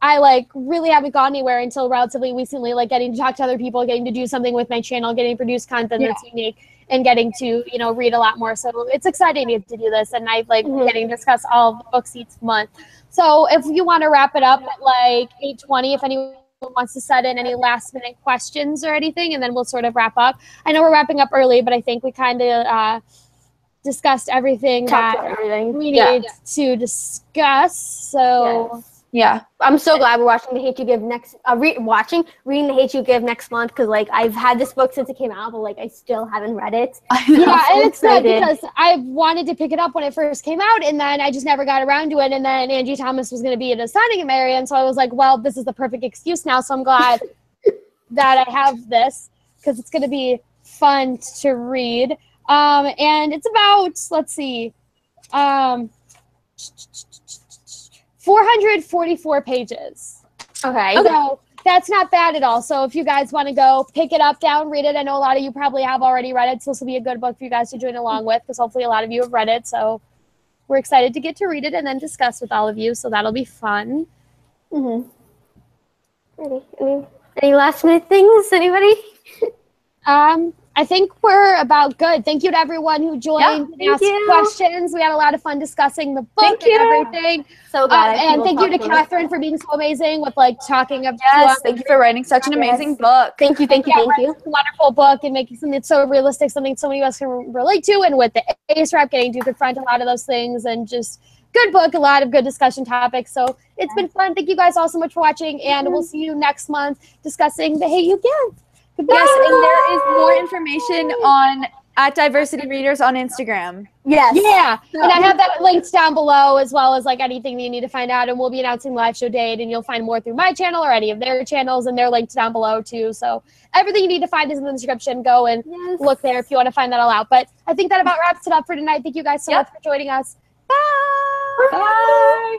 I like really haven't gone anywhere until relatively recently, like getting to talk to other people, getting to do something with my channel, getting to produce content that's unique, and getting to, you know, read a lot more. So it's exciting to do this, and I've like getting to discuss all of the books each month. So if you want to wrap it up at like 8:20, if anyone wants to set in any last minute questions or anything, and then we'll sort of wrap up. I know we're wrapping up early, but I think we kind of discussed everying we need to discuss. So yeah, I'm so glad we're watching The Hate You Give next. Reading The Hate You Give next month, because like I've had this book since it came out, but like I still haven't read it. Yeah, and it's good because I wanted to pick it up when it first came out, and then I just never got around to it. And then Angie Thomas was going to be at a signing at Marion, so I was like, well, this is the perfect excuse now. So I'm glad that I have this, because it's going to be fun to read. And it's about, let's see, 444 pages. Okay. So that's not bad at all. So if you guys want to go pick it up, read it. I know a lot of you probably have already read it, so this will be a good book for you guys to join along with, because hopefully a lot of you have read it. So we're excited to get to read it and then discuss with all of you. So that'll be fun. Any last minute things? Anybody? I think we're about good. Thank you to everyone who joined and asked questions. We had a lot of fun discussing the book and everything. So glad. And thank you to Catherine for being so amazing with like talking of thank you for writing such an amazing book. Thank you. Wonderful book, and making something that's so realistic, something so many of us can relate to, and with the ACE rep getting to confront a lot of those things, and just good book, a lot of good discussion topics. So it's been fun. Thank you guys all so much for watching, and we'll see you next month discussing The Hate You Give. Goodbye. Yes, and there is more information on at Diversity Readers on Instagram. Yes. Yeah. And I have that linked down below, as well as like anything that you need to find out. And we'll be announcing Liveshow Date, and you'll find more through my channel or any of their channels, and they're linked down below too. So everything you need to find is in the description. Go and look there if you want to find that all out. But I think that about wraps it up for tonight. Thank you guys so much for joining us. Bye. Bye.